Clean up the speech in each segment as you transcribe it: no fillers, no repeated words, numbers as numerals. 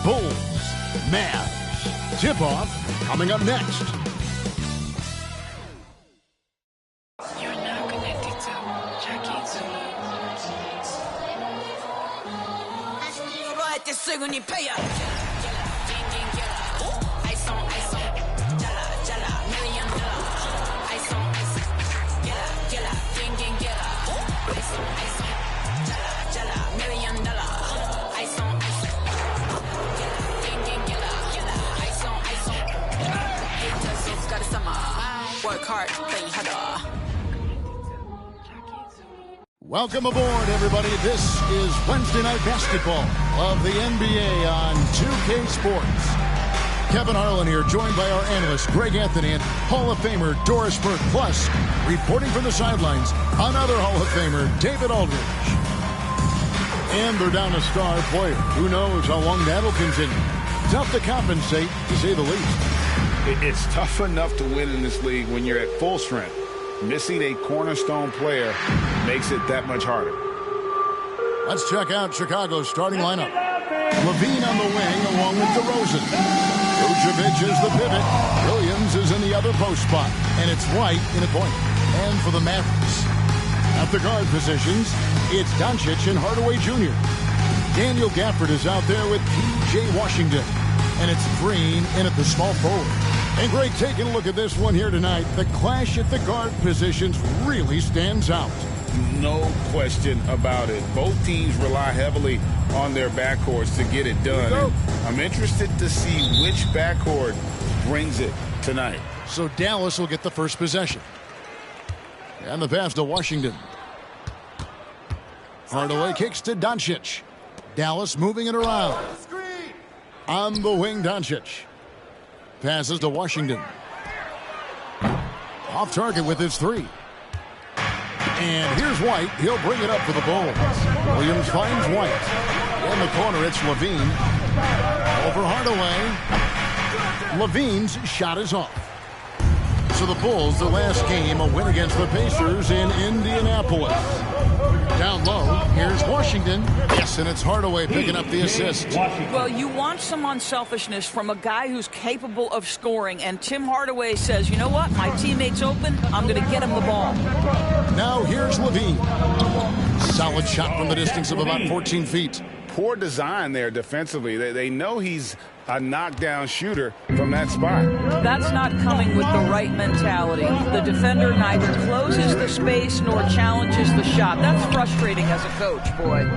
Bulls, Mavs. Tip-off coming up next. You're now connected to Jackie Work hard, play harder. Welcome aboard, everybody. This is Wednesday Night Basketball of the NBA on 2K Sports. Kevin Harlan here, joined by our analyst, Greg Anthony, and Hall of Famer Doris Burke. Plus, reporting from the sidelines, another Hall of Famer, David Aldridge. And they're down a star player. Who knows how long that'll continue. Tough to compensate, to say the least. It's tough enough to win in this league when you're at full strength. Missing a cornerstone player makes it that much harder. Let's check out Chicago's starting lineup. Levine on the wing along with DeRozan. Vucevic is the pivot. Williams is in the other post spot. And it's White in a point. And for the Mavericks, at the guard positions, it's Doncic and Hardaway Jr. Daniel Gafford is out there with P.J. Washington. And it's Green in at the small forward. And Greg, taking a look at this one here tonight, the clash at the guard positions really stands out. No question about it. Both teams rely heavily on their backcourts to get it done. And I'm interested to see which backcourt brings it tonight. So Dallas will get the first possession. And the pass to Washington. Hardaway kicks to Doncic. Dallas moving it around. On the wing, Doncic. Passes to Washington. Off target with his three. And here's White. He'll bring it up for the Bulls. Williams finds White. In the corner, it's Levine. Over Hardaway. Levine's shot is off. So the Bulls, the last game, a win against the Pacers in Indianapolis. Down low, here's Washington. Yes, and it's Hardaway picking up the assist. Well, you want some unselfishness from a guy who's capable of scoring, and Tim Hardaway says, you know what, my teammate's open, I'm going to get him the ball. Now here's Levine. Solid shot from the distance of about 14 feet. Poor design there defensively. They know he's a knockdown shooter from that spot. That's not coming with the right mentality. The defender neither closes the space nor challenges the shot. That's frustrating as a coach, boy.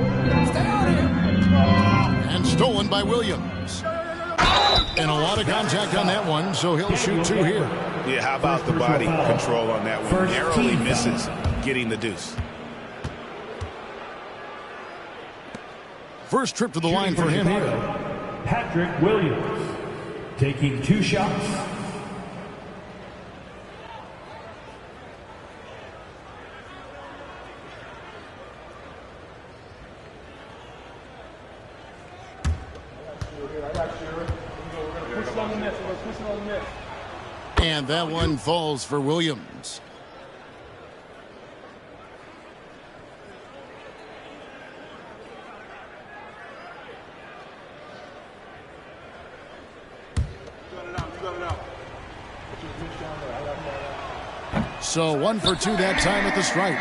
And stolen by Williams. And a lot of contact on that one, so he'll shoot two here. Yeah, how about the body control on that one? Narrowly misses getting the deuce. First trip to the line for him here. Patrick Williams taking 2 shots. And that one falls for Williams. So 1 for 2 that time at the stripe.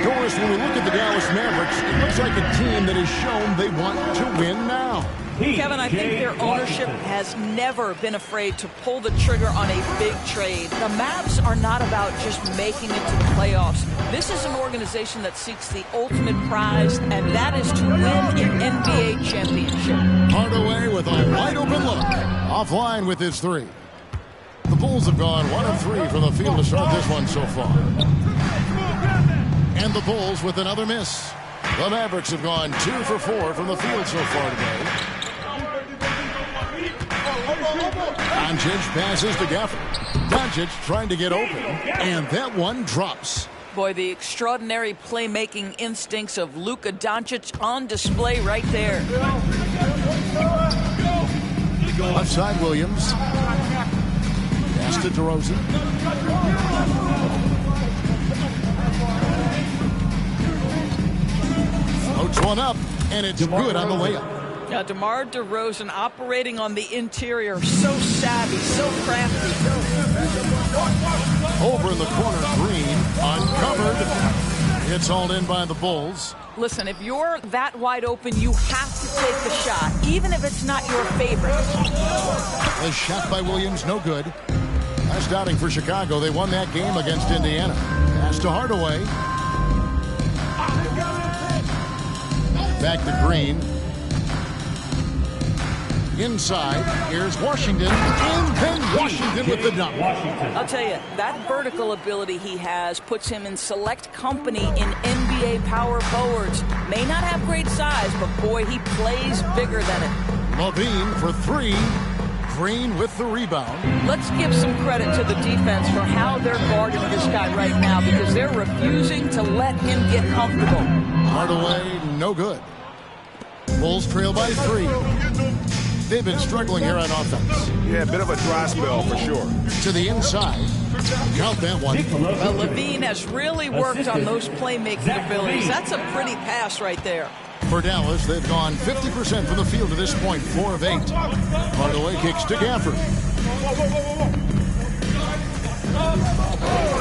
Doris, when we look at the Dallas Mavericks, it looks like a team that has shown they want to win now. Kevin, I think their ownership has never been afraid to pull the trigger on a big trade. The Mavs are not about just making it to the playoffs. This is an organization that seeks the ultimate prize, and that is to win an NBA championship. Hardaway with a wide open look. Offline with his three. The Bulls have gone 1 of 3 from the field to start this one so far. And the Bulls with another miss. The Mavericks have gone 2 for 4 from the field so far today. Doncic passes to Gafford. Doncic trying to get open, and that one drops. Boy, the extraordinary playmaking instincts of Luka Doncic on display right there. Left side, Williams. Pass to DeRozan. Floats one up, and it's good on the layup. Now, DeMar DeRozan operating on the interior, so savvy, so crafty. Over in the corner, Green, uncovered. It's hauled in by the Bulls. Listen, if you're that wide open, you have to take the shot, even if it's not your favorite. The shot by Williams, no good. Last outing for Chicago, they won that game against Indiana. Pass to Hardaway. Back to Green. Inside, here's Washington, and then Washington with the dunk. I'll tell you, that vertical ability he has puts him in select company in NBA power forwards. May not have great size, but boy, he plays bigger than it. Levine for three. Green with the rebound. Let's give some credit to the defense for how they're guarding this guy right now, because they're refusing to let him get comfortable. Hardaway, no good. Bulls trail by 3. They've been struggling here on offense. Yeah, a bit of a dry spell for sure. To the inside. Count that one. Well, Levine has really worked on those playmaking abilities. That's a pretty pass right there. For Dallas, they've gone 50% from the field to this point, 4 of 8. Hardaway kicks to Gafford.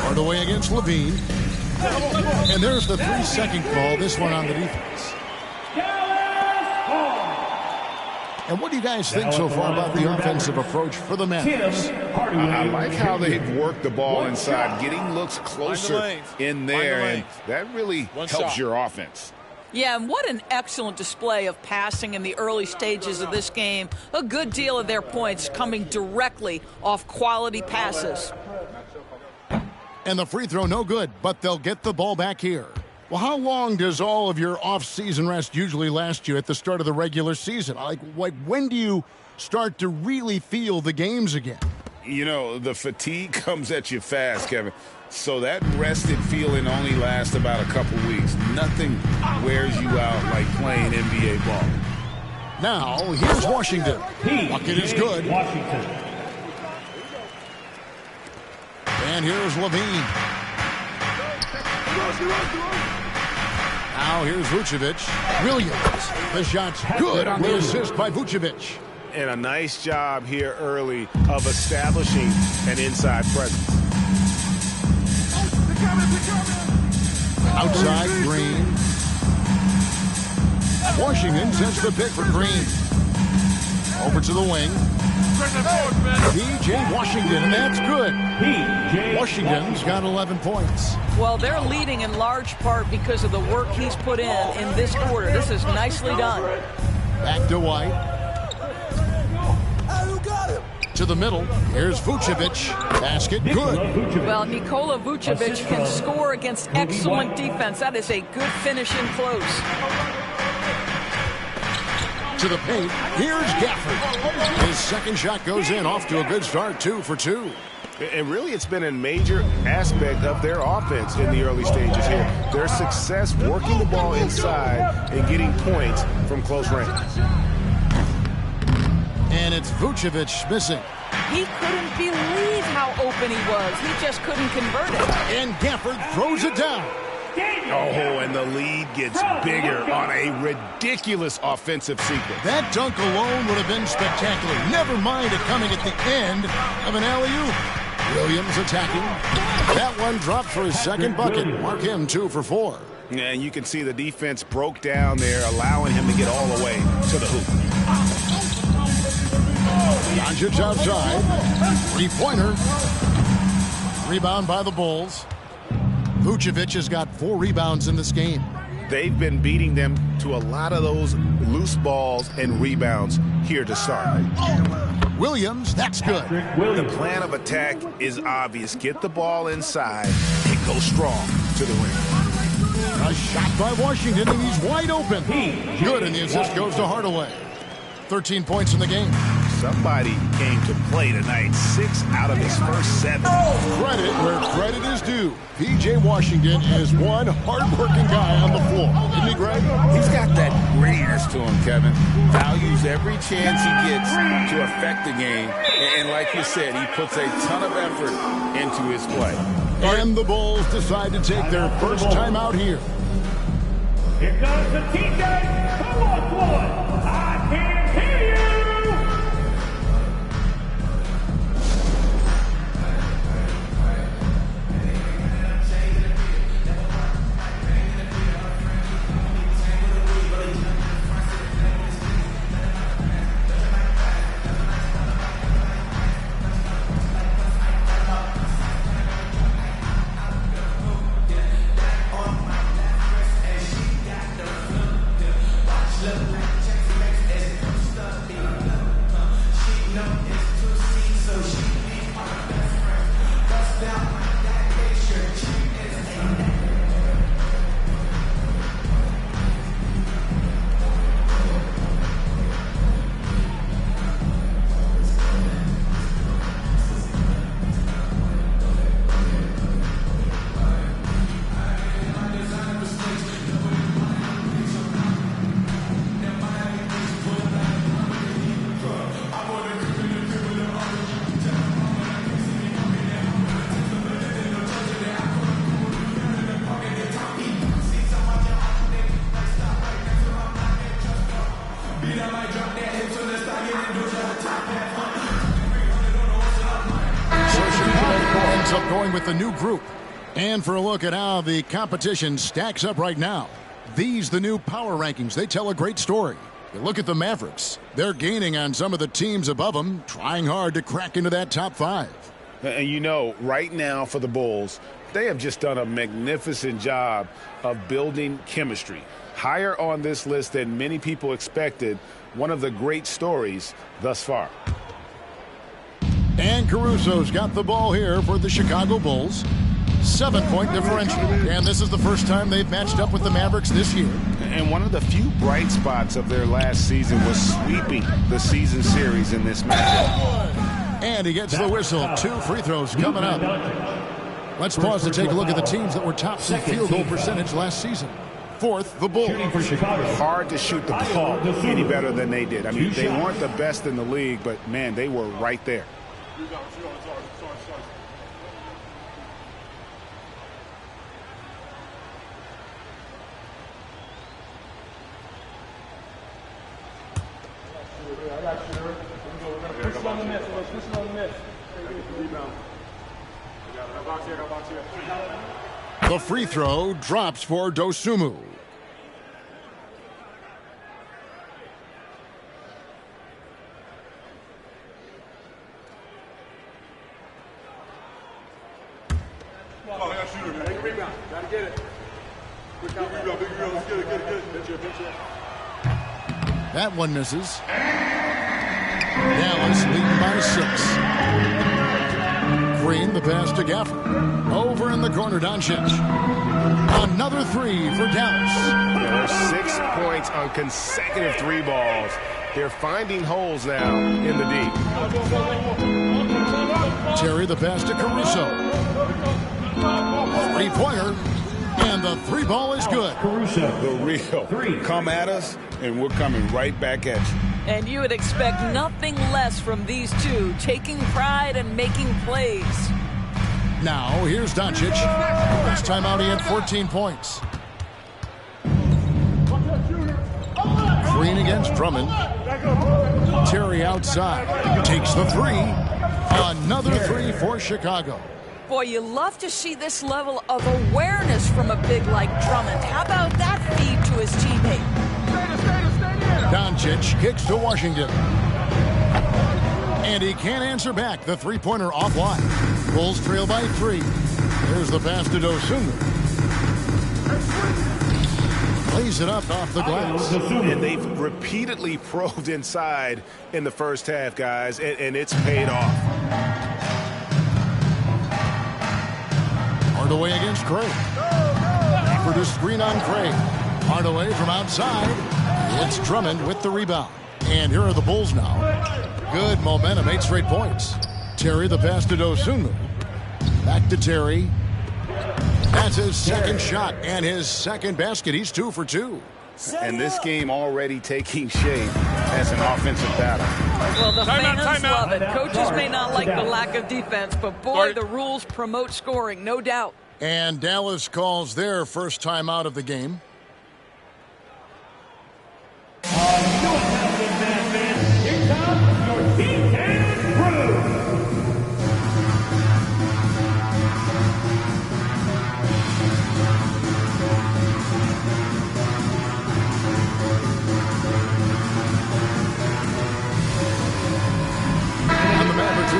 Hardaway against Levine. And there's the 3-second call, this one on the defense. And what do you guys think so far about the offensive approach for the Mavs? I like how they've worked the ball inside, getting looks closer in there, and that really helps your offense. Yeah, and what an excellent display of passing in the early stages of this game. A good deal of their points coming directly off quality passes. And the free throw, no good, but they'll get the ball back here. Well, how long does all of your off-season rest usually last you at the start of the regular season? Like when do you start to really feel the games again? You know, the fatigue comes at you fast, Kevin. So that rested feeling only lasts about a couple weeks. Nothing wears you out like playing NBA ball. Now, here's Washington. Bucket is good. Washington. And here's Levine. Now here's Vucevic. Williams. The shot's good on the assist by Vucevic. And a nice job here early of establishing an inside presence. Outside, Green. Washington sets the pick for Green. Over to the wing. P.J. Washington, and that's good. Washington's got 11 points. Well, they're leading in large part because of the work he's put in this quarter. This is nicely done. Back to White. To the middle. Here's Vucevic. Basket good. Well, Nikola Vucevic can score against excellent defense. That is a good finish in close. To the paint. Here's Gafford. His second shot goes in. Off to a good start. 2 for 2. And really, it's been a major aspect of their offense in the early stages here. Their success working the ball inside and getting points from close range. And it's Vucevic missing. He couldn't believe how open he was. He just couldn't convert it. And Gafford throws it down. Oh, and the lead gets bigger on a ridiculous offensive sequence. That dunk alone would have been spectacular. Never mind it coming at the end of an alley-oop. Williams attacking. That one dropped for his second bucket. Mark him 2 for 4. And you can see the defense broke down there, allowing him to get all the way to the hoop. Doncic outside. 3-pointer. Rebound by the Bulls. Vucevic has got 4 rebounds in this game. They've been beating them to a lot of those loose balls and rebounds here to start. Williams, that's good. The plan of attack is obvious. Get the ball inside and go strong to the ring. A shot by Washington, and he's wide open. Good, and the assist goes to Hardaway. 13 points in the game. Somebody came to play tonight. 6 out of his first 7. Credit where credit is due. P.J. Washington is one hard-working guy on the floor. Isn't he, Greg? He's got that grittiness to him, Kevin. Values every chance he gets to affect the game. And like you said, he puts a ton of effort into his play. And the Bulls decide to take their first time out here. Here comes the TK. Come on, boy. I can't up going with the new group. And for a look at how the competition stacks up right now, these the new power rankings. They tell a great story. You look at the Mavericks. They're gaining on some of the teams above them, trying hard to crack into that top 5. And you know, right now for the Bulls, they have just done a magnificent job of building chemistry. Higher on this list than many people expected. One of the great stories thus far. And Caruso's got the ball here for the Chicago Bulls. 7-point differential. And this is the first time they've matched up with the Mavericks this year. And one of the few bright spots of their last season was sweeping the season series in this matchup. And he gets the whistle. 2 free throws coming up. Let's pause to take a look at the teams that were tops in field goal percentage last season. 4th, the Bulls. Hard to shoot the ball any better than they did. I mean, they weren't the best in the league, but, man, they were right there. The free throw drops for Dosunmu. That one misses. Dallas leading by 6. Green, the pass to Gafford. Over in the corner, Doncic. Another 3 for Dallas. There's 6 points on consecutive 3 balls. They're finding holes now in the deep. Terry, the pass to Caruso. 3-pointer. And the 3 ball is good. The real. Come at us, and we're coming right back at you. And you would expect nothing less from these two, taking pride and making plays. Now, here's Doncic. Last time out, he had 14 points. Green against Drummond. Terry outside. Takes the 3. Another 3 for Chicago. Boy, you love to see this level of awareness from a big like Drummond. How about that feed to his teammate? Doncic kicks to Washington. And he can't answer back. The 3-pointer offline. Bulls trail by 3. There's the pass to Dosunmu. Plays it up off the glass. And they've repeatedly probed inside in the first half, guys, and it's paid off. Hardaway against Craig. For the screen on Craig. Hardaway from outside. It's Drummond with the rebound. And here are the Bulls now. Good momentum, 8 straight points. Terry, the pass to Dosunmu. Back to Terry. That's his second shot and his second basket. He's 2 for 2. And this game already taking shape as an offensive battle. Well, the fans love it. Coaches may not like the lack of defense, but boy, the rules promote scoring, no doubt. And Dallas calls their first time out of the game.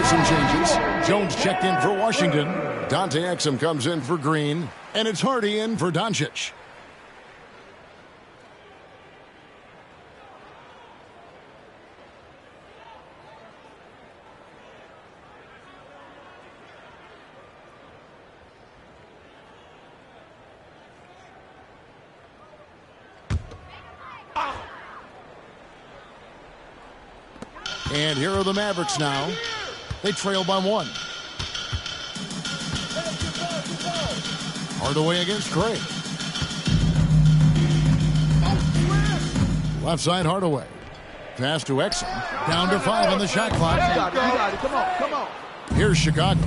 Some changes. Jones checked in for Washington. Dante Exum comes in for Green. And it's Hardy in for Doncic. And here are the Mavericks now. They trail by 1. Hardaway against Craig. Left side Hardaway. Pass to Exum. Down to 5 on the shot clock. You got it. Come on. Here's Chicago.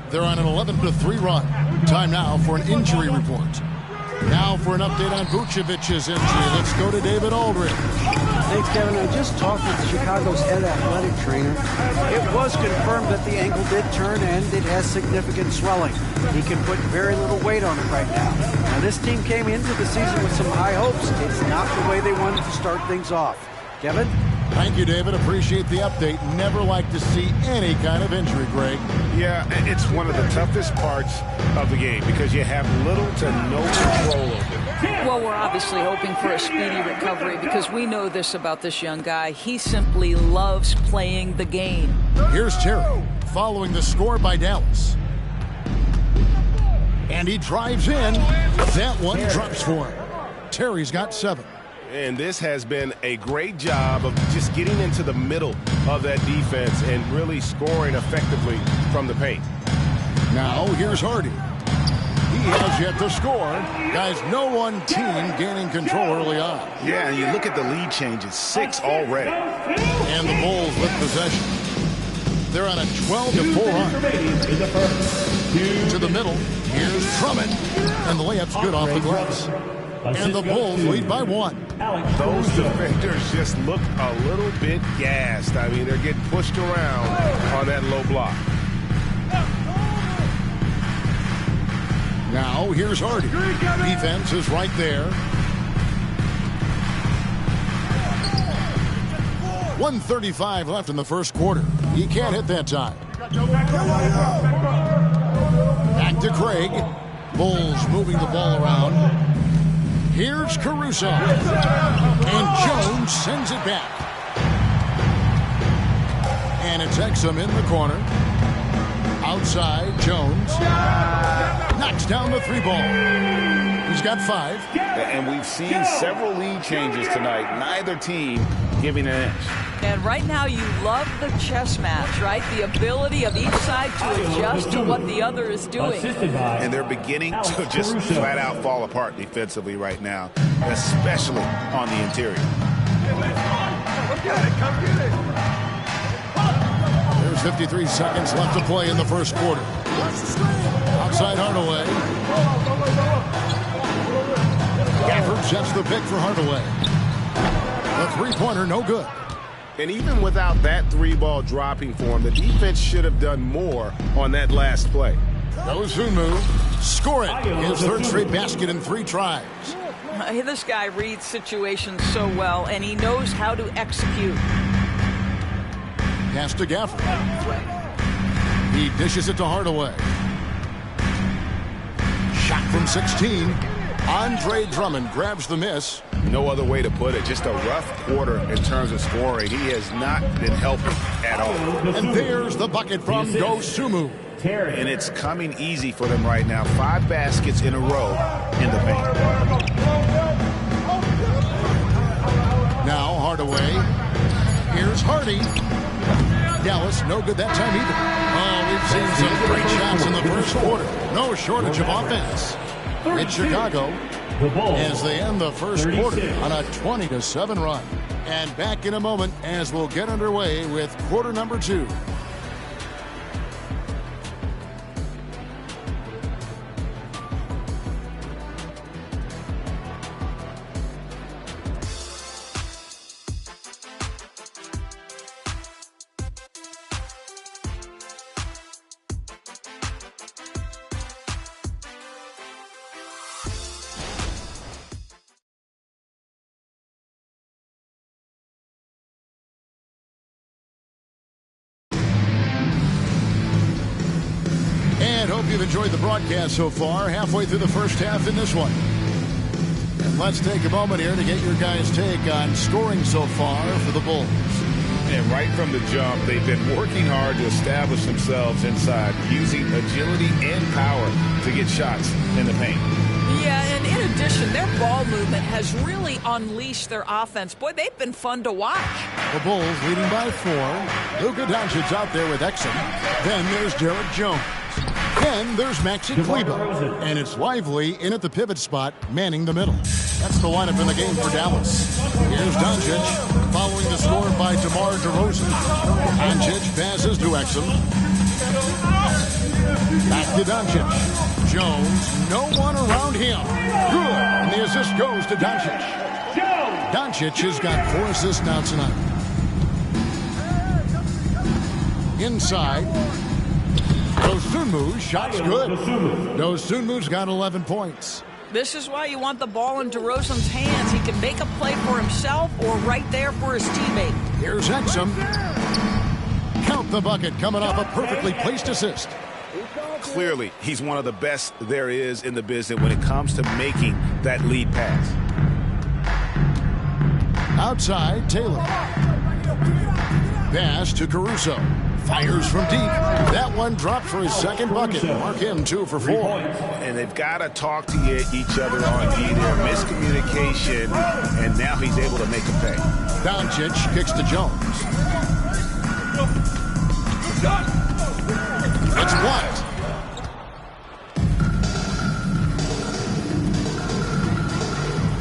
They're on an 11-3 run. Time now for an injury report. Now for an update on Vucevic's injury. Let's go to David Aldridge. Thanks, Kevin. I just talked with Chicago's head athletic trainer. It was confirmed that the ankle did turn and it has significant swelling. He can put very little weight on it right now. Now, this team came into the season with some high hopes. It's not the way they wanted to start things off. Kevin? Thank you, David. Appreciate the update. Never like to see any kind of injury, Greg. Yeah, it's one of the toughest parts of the game because you have little to no control over it. Well, we're obviously hoping for a speedy recovery because we know this about this young guy. He simply loves playing the game. Here's Terry following the score by Dallas. And he drives in. That one drops for him. Terry's got 7. And this has been a great job of just getting into the middle of that defense and really scoring effectively from the paint. Now here's Hardy. He has yet to score. Guys, no one team gaining control early on. Yeah, and you look at the lead changes, 6 already. And the Bulls with possession. They're on a 12-4 run. To the middle. Here's Drummond. And the layup's good off the glass. And the Bulls lead by 1. Those defenders just look a little bit gassed. I mean, they're getting pushed around on that low block. Now, here's Hardy. Defense is right there. 1:35 left in the first quarter. He can't hit that time. Back to Craig. Bulls moving the ball around. Here's Caruso. And Jones sends it back. And it's Exum in the corner. Outside, Jones. Knocks down the 3-ball. He's got 5. And we've seen several lead changes tonight. Neither team giving an inch. And right now you love the chess match, right? The ability of each side to adjust to what the other is doing. And they're beginning to just flat out fall apart defensively right now, especially on the interior. There's 53 seconds left to play in the first quarter. Outside Hardaway. Gafford sets the pick for Hardaway. The three-pointer, no good. And even without that 3-ball dropping for him, the defense should have done more on that last play. Dosunmu score it. His third straight basket in 3 tries. This guy reads situations so well, and he knows how to execute. Pass to Gafford. He dishes it to Hardaway. Shot from 16. Andre Drummond grabs the miss. No other way to put it. Just a rough quarter in terms of scoring. He has not been helping at all. And there's the bucket from Dosunmu. And it's coming easy for them right now. 5 baskets in a row in the paint. Now Hardaway. Here's Hardy. Dallas, no good that time either. Oh, we've seen some great shots in the first quarter. No shortage of offense. It's Chicago as they end the first quarter on a 20-7 run. And back in a moment as we'll get underway with quarter number 2. Hope you've enjoyed the broadcast so far. Halfway through the first half in this one. And let's take a moment here to get your guys' take on scoring so far for the Bulls. And right from the jump, they've been working hard to establish themselves inside, using agility and power to get shots in the paint. Yeah, and in addition, their ball movement has really unleashed their offense. Boy, they've been fun to watch. The Bulls leading by 4. Luka Doncic's out there with Exum. Then there's Derek Jones. Then there's Maxi Kleber. And it's Lively in at the pivot spot, manning the middle. That's the lineup in the game for Dallas. Here's Doncic, following the score by DeMar DeRozan. Doncic passes to Exum. Back to Doncic. Jones, no one around him. Good. And the assist goes to Doncic. Doncic has got 4 assists now tonight. Inside. Dosunmu's shot's good. Dosunmu's got 11 points. This is why you want the ball in DeRozan's hands. He can make a play for himself or right there for his teammate. Here's Exum. Count the bucket coming off a perfectly placed assist. Clearly, he's one of the best there is in the business when it comes to making that lead pass. Outside, Taylor. Pass to Caruso. Fires from deep. That one dropped for his second bucket. Mark him 2 for 4. And they've got to talk to each other on D there. Miscommunication, and now he's able to make a pay. Doncic kicks to Jones. It's blocked.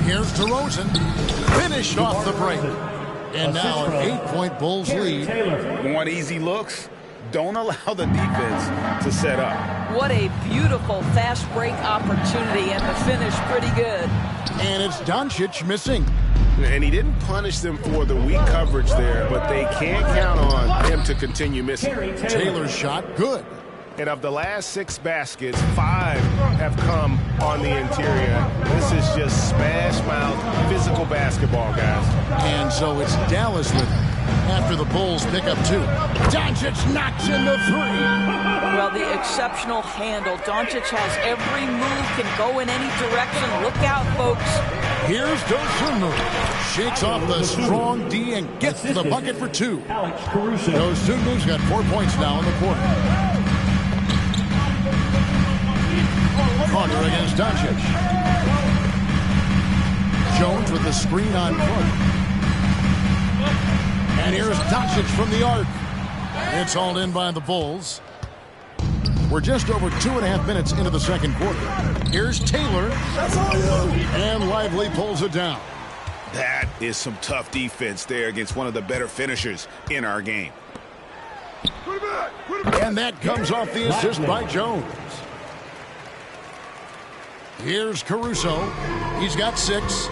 Here's DeRozan. Finished off the break. And now an 8-point Bulls lead. Want easy looks? Don't allow the defense to set up. What a beautiful fast break opportunity, and the finish pretty good. And it's Doncic missing. And he didn't punish them for the weak coverage there, but they can't count on him to continue missing. Taylor's shot, good. And of the last 6 baskets, 5 have come on the interior. This is just smash-mouth physical basketball, guys. And so it's Dallas with him after the Bulls pick up 2. Doncic knocks in the 3. Well, the exceptional handle. Doncic has every move, can go in any direction. Look out, folks. Here's Dosunmu. Shakes off the strong D and gets the bucket for 2. Dosunmu's got 4 points now in the quarter. Carter against Doncic. Jones with the screen on Clark. And here's Doncic from the arc. It's hauled in by the Bulls. We're just over 2.5 minutes into the second quarter. Here's Taylor. And Lively pulls it down. That is some tough defense there against one of the better finishers in our game. And that comes off the assist by Jones. Here's Caruso. He's got 6.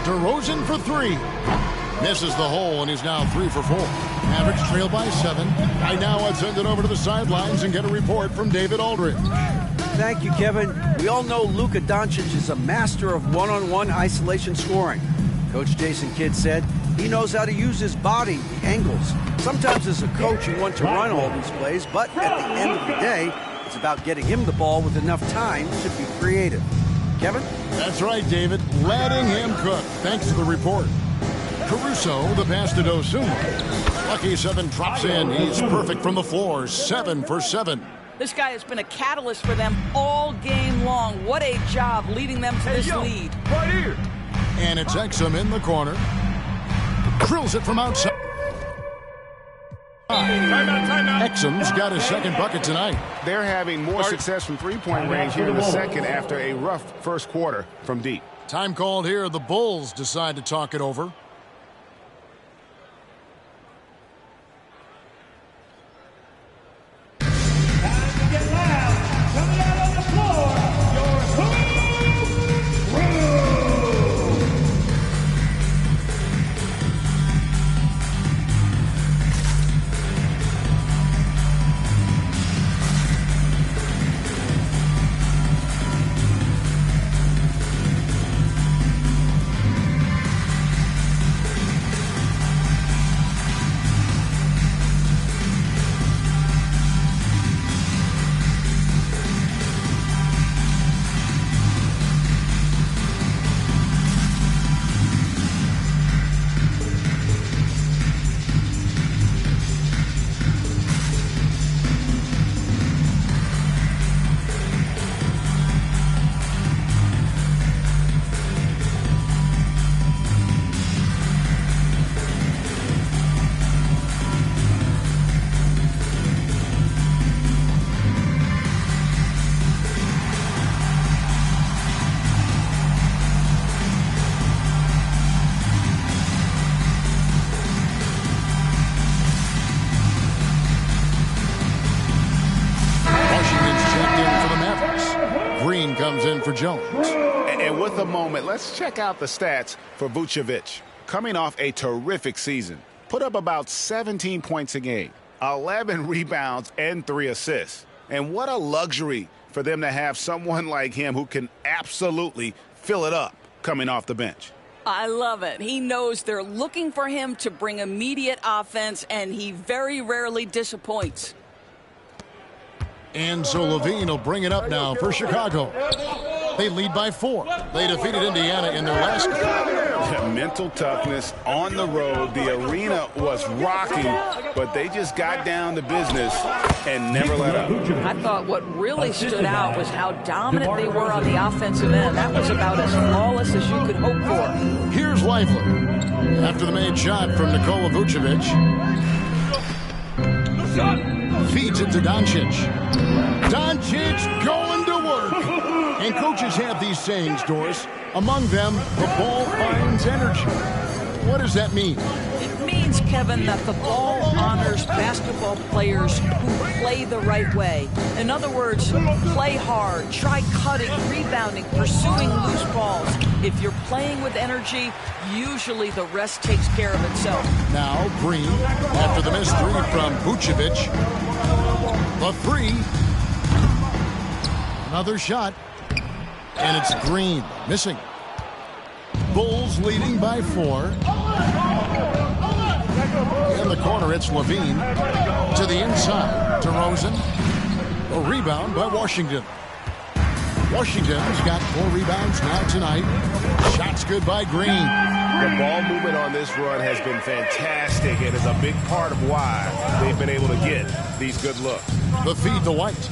DeRozan for 3. Misses the hole, and he's now 3 for 4. Mavericks trail by 7. Right now, let's send it over to the sidelines and get a report from David Aldridge. Thank you, Kevin. We all know Luka Doncic is a master of one-on-one isolation scoring. Coach Jason Kidd said he knows how to use his body, the angles. Sometimes as a coach, you want to run all these plays, but at the end of the day, it's about getting him the ball with enough time to be creative. Kevin? That's right, David. Letting him cook. Thanks to the report. Caruso, the pass to Dosunmu. Lucky 7 drops in. He's perfect from the floor. 7 for 7. This guy has been a catalyst for them all game long. What a job leading them to this lead. Right here. And it's Exum in the corner. Drills it from outside. Exum's got his second bucket tonight. They're having more success from three-point range here in the second after a rough first quarter from deep. Time called here. The Bulls decide to talk it over. in for Jones. And with a moment, let's check out the stats for Vucevic. Coming off a terrific season, put up about 17 points a game, 11 rebounds, and 3 assists. And what a luxury for them to have someone like him who can absolutely fill it up coming off the bench. I love it. He knows they're looking for him to bring immediate offense, and he very rarely disappoints. And so Levine will bring it up now for Chicago. They lead by 4. They defeated Indiana in their last game. Mental toughness on the road. The arena was rocking, but they just got down to business and never let up. I thought what really stood out was how dominant they were on the offensive end. That was about as flawless as you could hope for. Here's Lively. After the made shot from Nikola Vucevic. Feeds it to Doncic. Doncic going to work. And coaches have these sayings, Doris. Among them, the ball finds energy. What does that mean? It means, Kevin, that the ball honors basketball players who play the right way. In other words, play hard, try cutting, rebounding, pursuing loose balls. If you're playing with energy, usually the rest takes care of itself. Now Green, after the missed 3 from Vucevic. The 3. Another shot. And it's Green missing. Bulls leading by 4. In the corner, it's Levine. To the inside, to Rosen. A rebound by Washington. Washington's got 4 rebounds now tonight. Shots good by Green. The ball movement on this run has been fantastic and is a big part of why they've been able to get these good looks. The feed to White.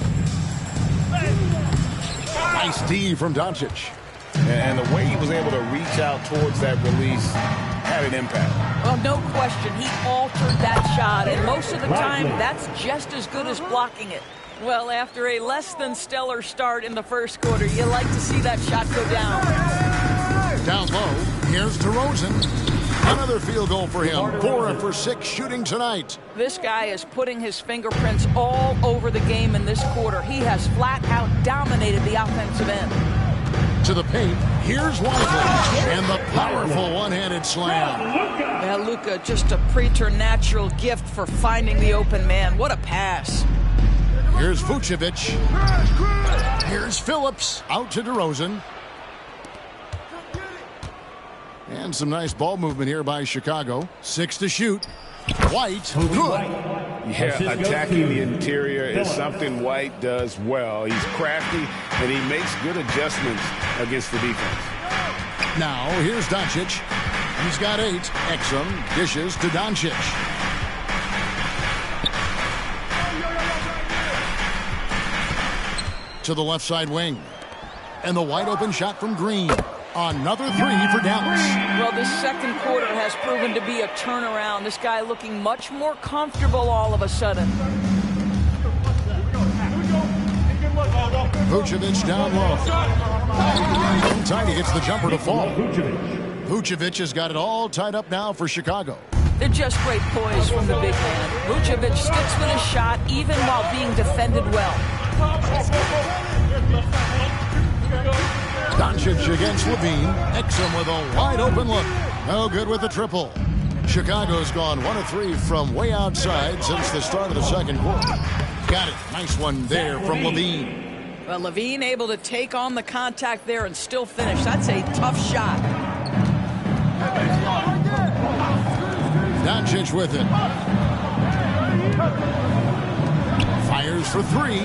Nice D from Doncic. And the way he was able to reach out towards that release had an impact. Well, no question. He altered that shot, and most of the time, that's just as good as blocking it. Well, after a less than stellar start in the first quarter, you like to see that shot go down. Down low, here's DeRozan. Another field goal for him. 4 for 6 shooting tonight. This guy is putting his fingerprints all over the game in this quarter. He has flat out dominated the offensive end. To the paint, here's Lively. And the powerful one-handed slam. Well, Luka, just a preternatural gift for finding the open man. What a pass. Here's Vucevic. Here's Phillips. Out to DeRozan. And some nice ball movement here by Chicago. 6 to shoot. White, good. Yeah, attacking the interior is something White does well. He's crafty, and he makes good adjustments against the defense. Now, here's Doncic. He's got 8. Exum dishes to Doncic. To the left side wing. And the wide open shot from Green. Another 3 for Dallas. Well, this second quarter has proven to be a turnaround. This guy looking much more comfortable all of a sudden. Vucevic down low. Tight, he gets the jumper to fall. Vucevic has got it all tied up now for Chicago. They're just great poise from the big man. Vucevic sticks with his shot even while being defended well. Doncic against Levine. Exum with a wide open look. No good with the triple. Chicago's gone 1 of 3 from way outside since the start of the second quarter. Got it. Nice one there from Levine. Well, Levine able to take on the contact there and still finish. That's a tough shot. Doncic with it. Fires for 3.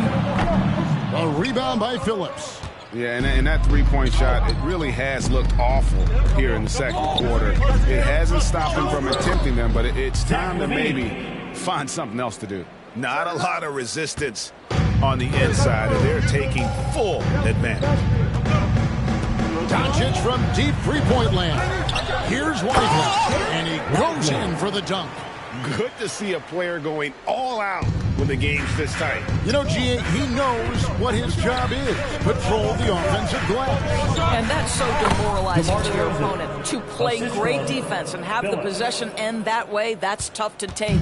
A rebound by Phillips. Yeah, and that three-point shot, it really has looked awful here in the second quarter. It hasn't stopped him from attempting them, but it's time to maybe find something else to do. Not a lot of resistance on the inside, and they're taking full advantage. Doncic from deep three-point land. Here's Lively, and he goes in for the dunk. Good to see a player going all out when the game's this tight. You know, G.A., he knows what his job is. Patrol the offensive glass. And that's so demoralizing to your opponent. To play great defense and have the possession end that way, that's tough to take.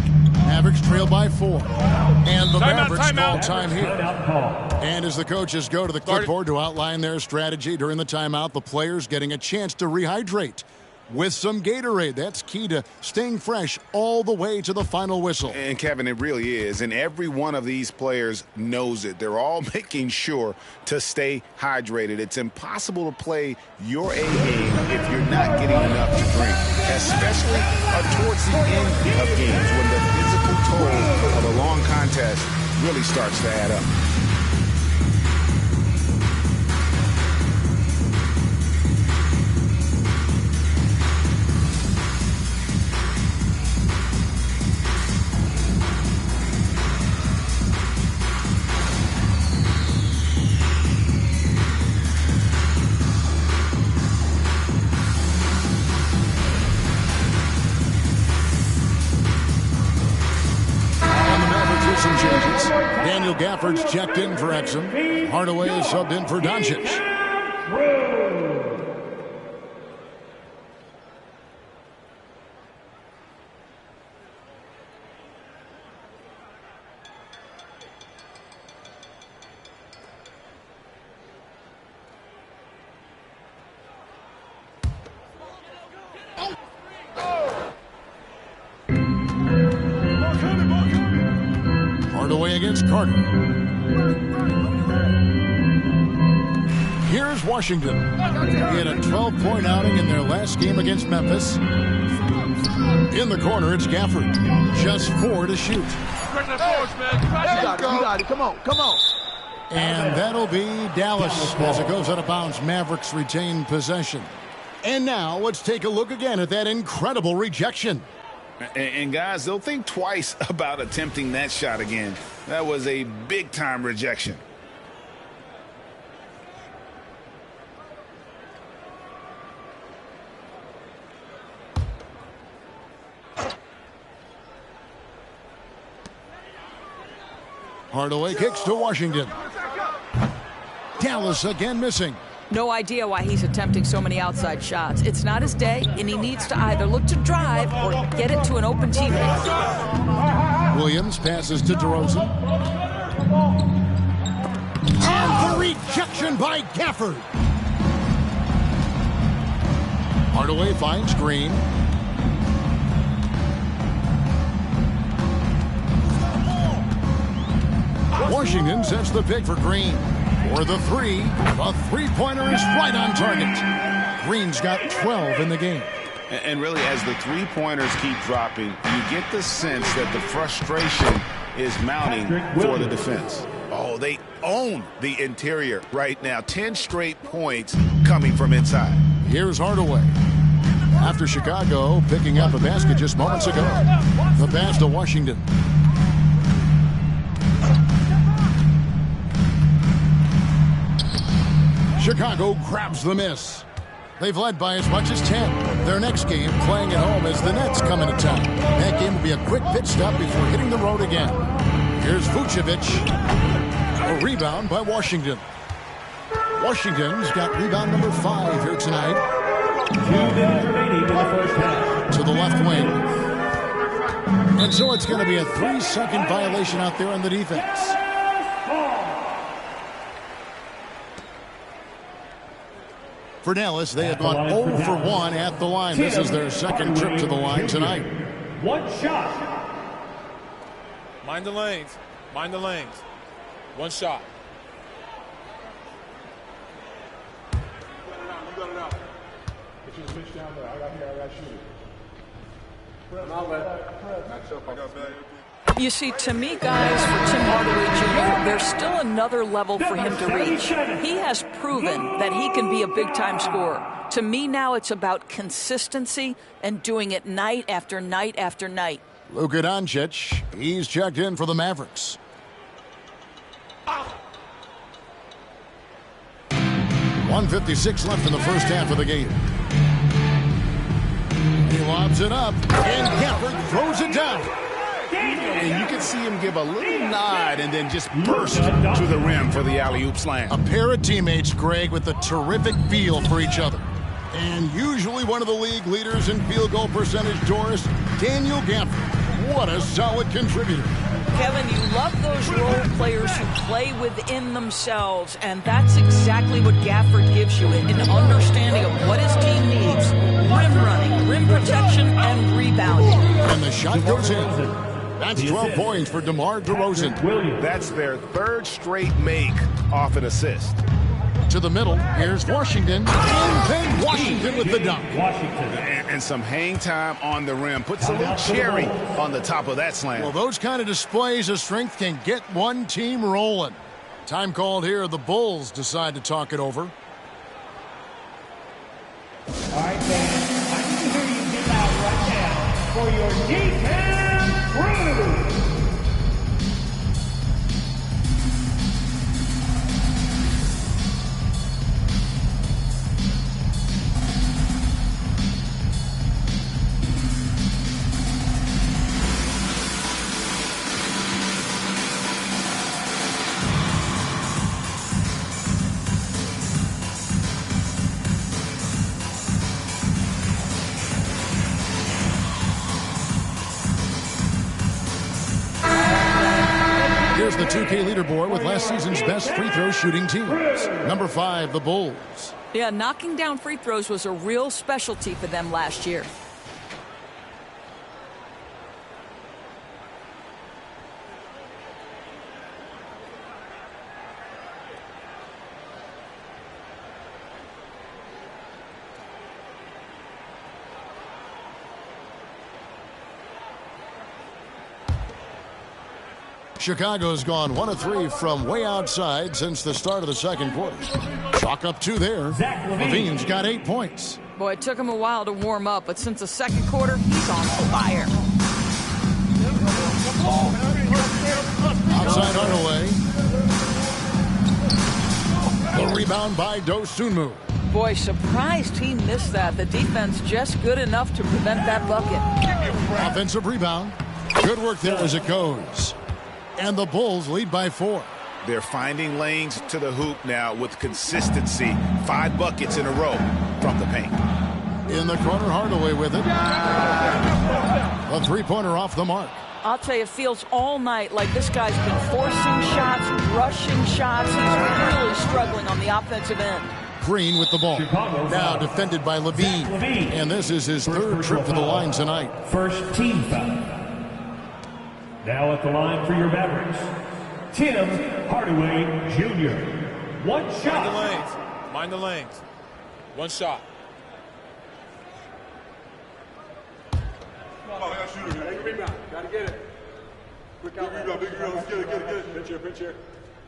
Mavericks trail by 4. And the Mavericks call Mavericks time here. timeout call. And as the coaches go to the clipboard to outline their strategy during the timeout, the players getting a chance to rehydrate with some Gatorade. That's key to staying fresh all the way to the final whistle. And, Kevin, it really is. And every one of these players knows it. They're all making sure to stay hydrated. It's impossible to play your A game if you're not getting enough to drink, especially towards the end of games when the physical toll of a long contest really starts to add up. Some changes. Daniel Gafford's checked in for Exum. Hardaway is subbed in for Doncic. Hardaway against Carter. Here's Washington. He had a 12-point outing in their last game against Memphis. In the corner, it's Gafford. Just 4 to shoot. You got it. Come on. And that'll be Dallas as it goes out of bounds. Mavericks retain possession. And now let's take a look again at that incredible rejection. And guys, they'll think twice about attempting that shot again. That was a big-time rejection. Hardaway kicks to Washington. Dallas again missing. No idea why he's attempting so many outside shots. It's not his day, and he needs to either look to drive or get it to an open teammate. Williams passes to DeRozan. And the rejection by Gafford. Hardaway finds Green. Washington sets the pick for Green. For the three, the three-pointer is right on target. Green's got 12 in the game. And really, as the three-pointers keep dropping, you get the sense that the frustration is mounting for the defense. Oh, they own the interior right now. 10 straight points coming from inside. Here's Hardaway. After Chicago picking up a basket just moments ago. The pass to Washington. Chicago grabs the miss. They've led by as much as 10. Their next game playing at home as the Nets come into town. That game will be a quick pit stop before hitting the road again. Here's Vucevic. A rebound by Washington. Washington's got rebound number 5 here tonight. 2 minutes remaining in the first half. To the left wing. And so it's going to be a 3-second violation out there on the defense. For Dallas, they have gone 0 for 1 at the line. This is their second trip to the line tonight. 1 shot. Mind the lanes. Mind the lanes. 1 shot. You see, to me, guys, for Tim Hardaway Jr., there's still another level for him to reach. He has proven that he can be a big-time scorer. To me now, it's about consistency and doing it night after night after night. Luka Doncic, he's checked in for the Mavericks. 1:56 left in the first half of the game. He lobs it up, and Gafford throws it down. And you can see him give a little nod and then just burst to the rim for the alley-oop slam. A pair of teammates, Greg, with a terrific feel for each other. And usually one of the league leaders in field goal percentage, Doris, Daniel Gafford. What a solid contributor. Kevin, you love those role players who play within themselves, and that's exactly what Gafford gives you, an understanding of what his team needs. Rim running, rim protection, and rebounding. And the shot goes in. That's 12 points for DeMar DeRozan. That's their third straight make off an assist. To the middle, here's Washington. And then Washington with the dunk. And some hang time on the rim. Puts a little cherry on the top of that slam. Well, those kind of displays of strength can get one team rolling. Time called here. The Bulls decide to talk it over. All right, fans. I need to hear you get out right now for your defense crew. Here's the 2K leaderboard with last season's best free throw shooting teams. Number 5, the Bulls. Yeah, knocking down free throws was a real specialty for them last year. Chicago's gone 1 of 3 from way outside since the start of the second quarter. Chalk up 2 there. Levine's got 8 points. Boy, it took him a while to warm up, but since the second quarter, he's on fire. Outside Hardaway. The rebound by Dosunmu. Boy, surprised he missed that. The defense just good enough to prevent that bucket. Offensive rebound. Good work there as it goes. And the Bulls lead by 4. They're finding lanes to the hoop now with consistency. 5 buckets in a row from the paint. In the corner, Hardaway with it. A three-pointer off the mark. I'll tell you, it feels all night like this guy's been forcing shots, rushing shots. He's really struggling on the offensive end. Green with the ball. Now defended by Levine. And this is his third trip to the line tonight. First team foul. Now at the line for your Mavericks, Tim Hardaway Jr. One shot. Mind the lanes. Mind the lanes. One shot. Come on, I got a shooter here. Big rebound. Gotta get it. Quick out. Big rebound. Let's get it. Pinch here.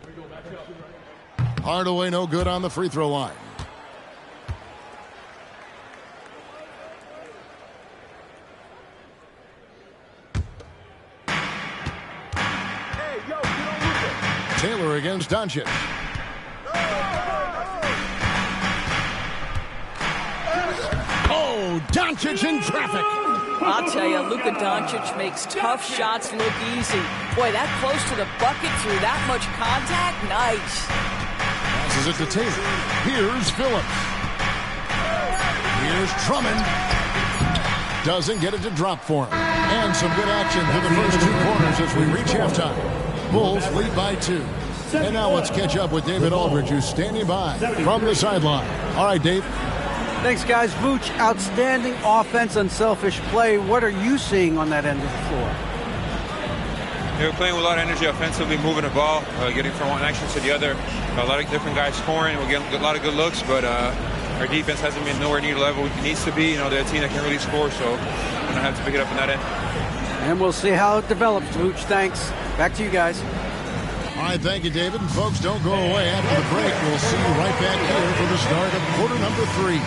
Here we go. Back up. Hardaway no good on the free throw line. Taylor against Doncic. Oh, Doncic in traffic. I'll tell you, Luka Doncic makes tough shots look easy. Boy, that close to the bucket through that much contact, nice. Passes it to Taylor. Here's Phillips. Here's Drummond. Doesn't get it to drop for him. And some good action through the first 2 quarters as we reach halftime. Bulls lead by 2. And now let's catch up with David Aldridge, who's standing by from the sideline. All right, Dave. Thanks, guys. Vooch, outstanding offense, unselfish play. What are you seeing on that end of the floor? Yeah, we're playing with a lot of energy offensively, moving the ball, getting from one action to the other. A lot of different guys scoring. We're getting a lot of good looks, but our defense hasn't been nowhere near the level it needs to be. You know, they're a team that can really score, so we're going to have to pick it up in that end. And we'll see how it develops, Vooch. Thanks. Back to you guys. All right, thank you, David. And folks, don't go away. After the break, we'll see you right back here for the start of quarter number 3.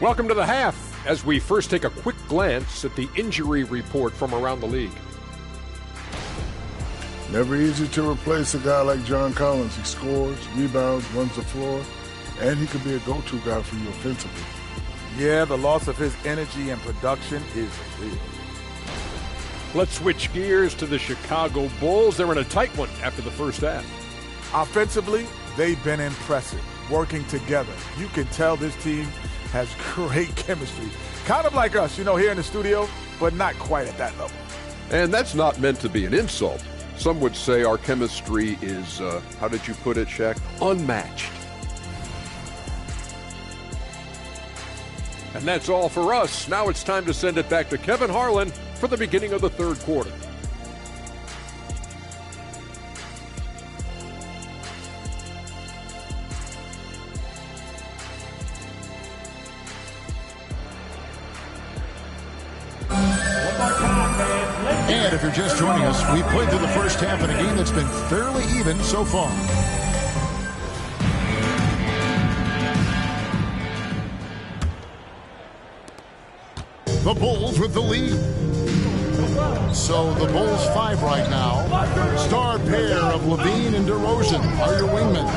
Welcome to the half, as we first take a quick glance at the injury report from around the league. Never easy to replace a guy like John Collins. He scores, rebounds, runs the floor, and he could be a go-to guy for you offensively. Yeah, the loss of his energy and production is real. Let's switch gears to the Chicago Bulls. They're in a tight one after the first half. Offensively, they've been impressive, working together. You can tell this team has great chemistry. Kind of like us, here in the studio, but not quite at that level. And that's not meant to be an insult. Some would say our chemistry is, how did you put it, Shaq? Unmatched. And that's all for us. Now it's time to send it back to Kevin Harlan for the beginning of the third quarter. And if you're just joining us, we played through the first half in a game that's been fairly even so far. The Bulls with the lead. So the Bulls 5 right now. Star pair of Levine and DeRozan are your wingmen.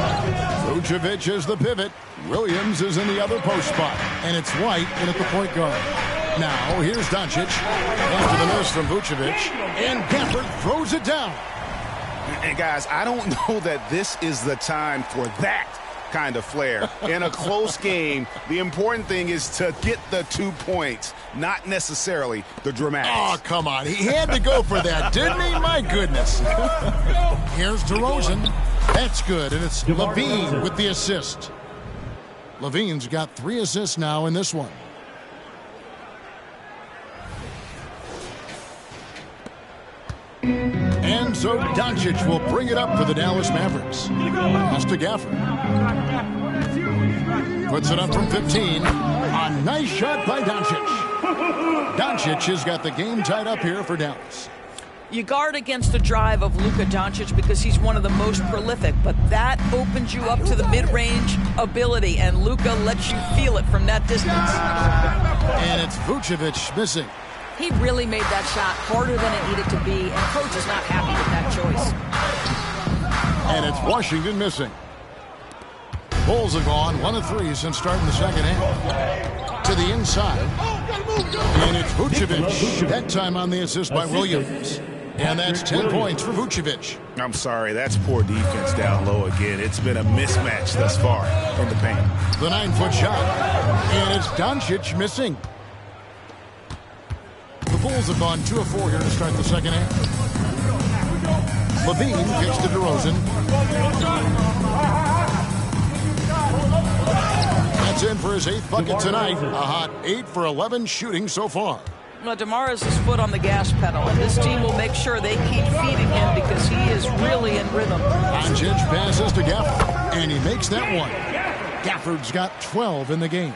Vucevic is the pivot. Williams is in the other post spot. And it's White in at the point guard. Now, here's Doncic. After the miss from Vucevic. And Gafford throws it down. And guys, I don't know that this is the time for that kind of flair. In a close game, the important thing is to get the 2 points, not necessarily the dramatics. Oh, come on. He had to go for that, didn't he? My goodness. Here's DeRozan. That's good, and it's Levine with the assist. Levine's got 3 assists now in this one. And so Doncic will bring it up for the Dallas Mavericks. Pass to Gafford. Puts it up from 15. A nice shot by Doncic. Doncic has got the game tied up here for Dallas. You guard against the drive of Luka Doncic because he's one of the most prolific, but that opens you up to the mid-range ability, and Luka lets you feel it from that distance. And it's Vucevic missing. He really made that shot harder than it needed to be, and coach is not happy with that choice. And it's Washington missing. Bulls have gone 1 of 3 since starting the second half. To the inside. And it's Vucevic. That time on the assist by Williams. And that's 10 points for Vucevic. I'm sorry, that's poor defense down low again. It's been a mismatch thus far in the paint. The 9-foot shot. And it's Doncic missing. The Bulls have gone 2 of 4 here to start the second half. Levine kicks to DeRozan. That's in for his 8th bucket tonight. A hot 8 for 11 shooting so far. Well, DeMar has his foot on the gas pedal, and this team will make sure they keep feeding him because he is really in rhythm. Doncic passes to Gafford, and he makes that one. Gafford's got 12 in the game.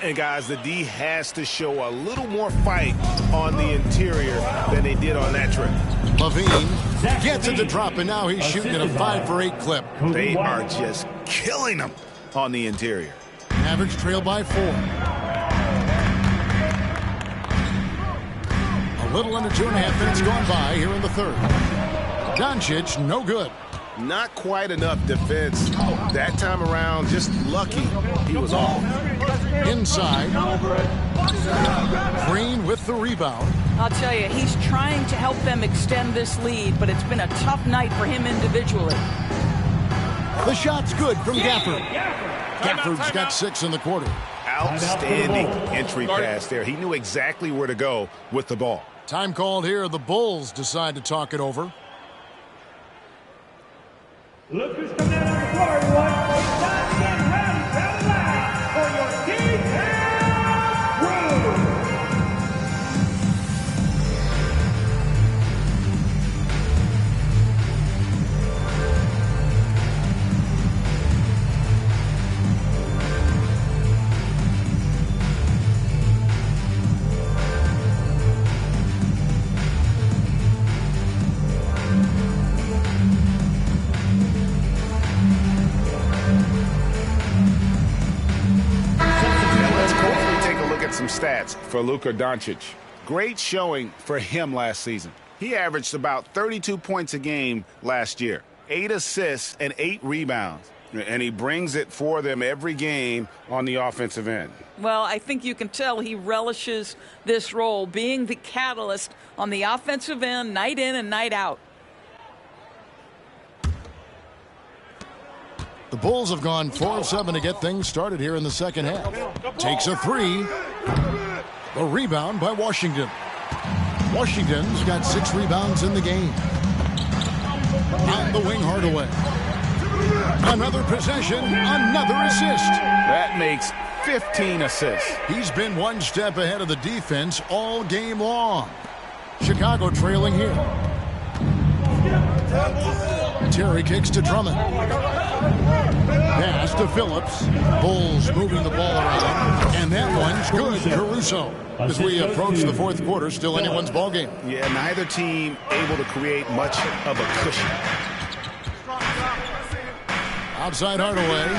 And guys, the D has to show a little more fight on the interior than they did on that trip. Levine gets it to drop, and now he's shooting at a 5 for 8 clip. They are just killing them on the interior. Mavericks trail by 4. A little under 2.5 minutes gone by here in the third. Doncic, no good. Not quite enough defense that time around. Just lucky he was off. Inside. Green with the rebound. I'll tell you, he's trying to help them extend this lead, but it's been a tough night for him individually. The shot's good from Gafford. Gafford's got 6 in the quarter. Outstanding entry pass there. He knew exactly where to go with the ball. Time called here. The Bulls decide to talk it over. Look who's coming out on the floor, everyone. It's time to get ready to laugh for your detailed room. for Luka Doncic. Great showing for him last season. He averaged about 32 points a game last year, 8 assists and 8 rebounds. And he brings it for them every game on the offensive end. Well, I think you can tell he relishes this role, being the catalyst on the offensive end, night in and night out. The Bulls have gone 4 of 7 to get things started here in the second half. Takes a 3. A rebound by Washington. Washington's got 6 rebounds in the game. On the wing, Hardaway. Another possession, another assist. That makes 15 assists. He's been one step ahead of the defense all game long. Chicago trailing here. Terry kicks to Drummond. Pass to Phillips. Bulls moving the ball around. And that one's good. Caruso. As we approach the fourth quarter, still anyone's ball game. Yeah, neither team able to create much of a cushion. Outside Hardaway.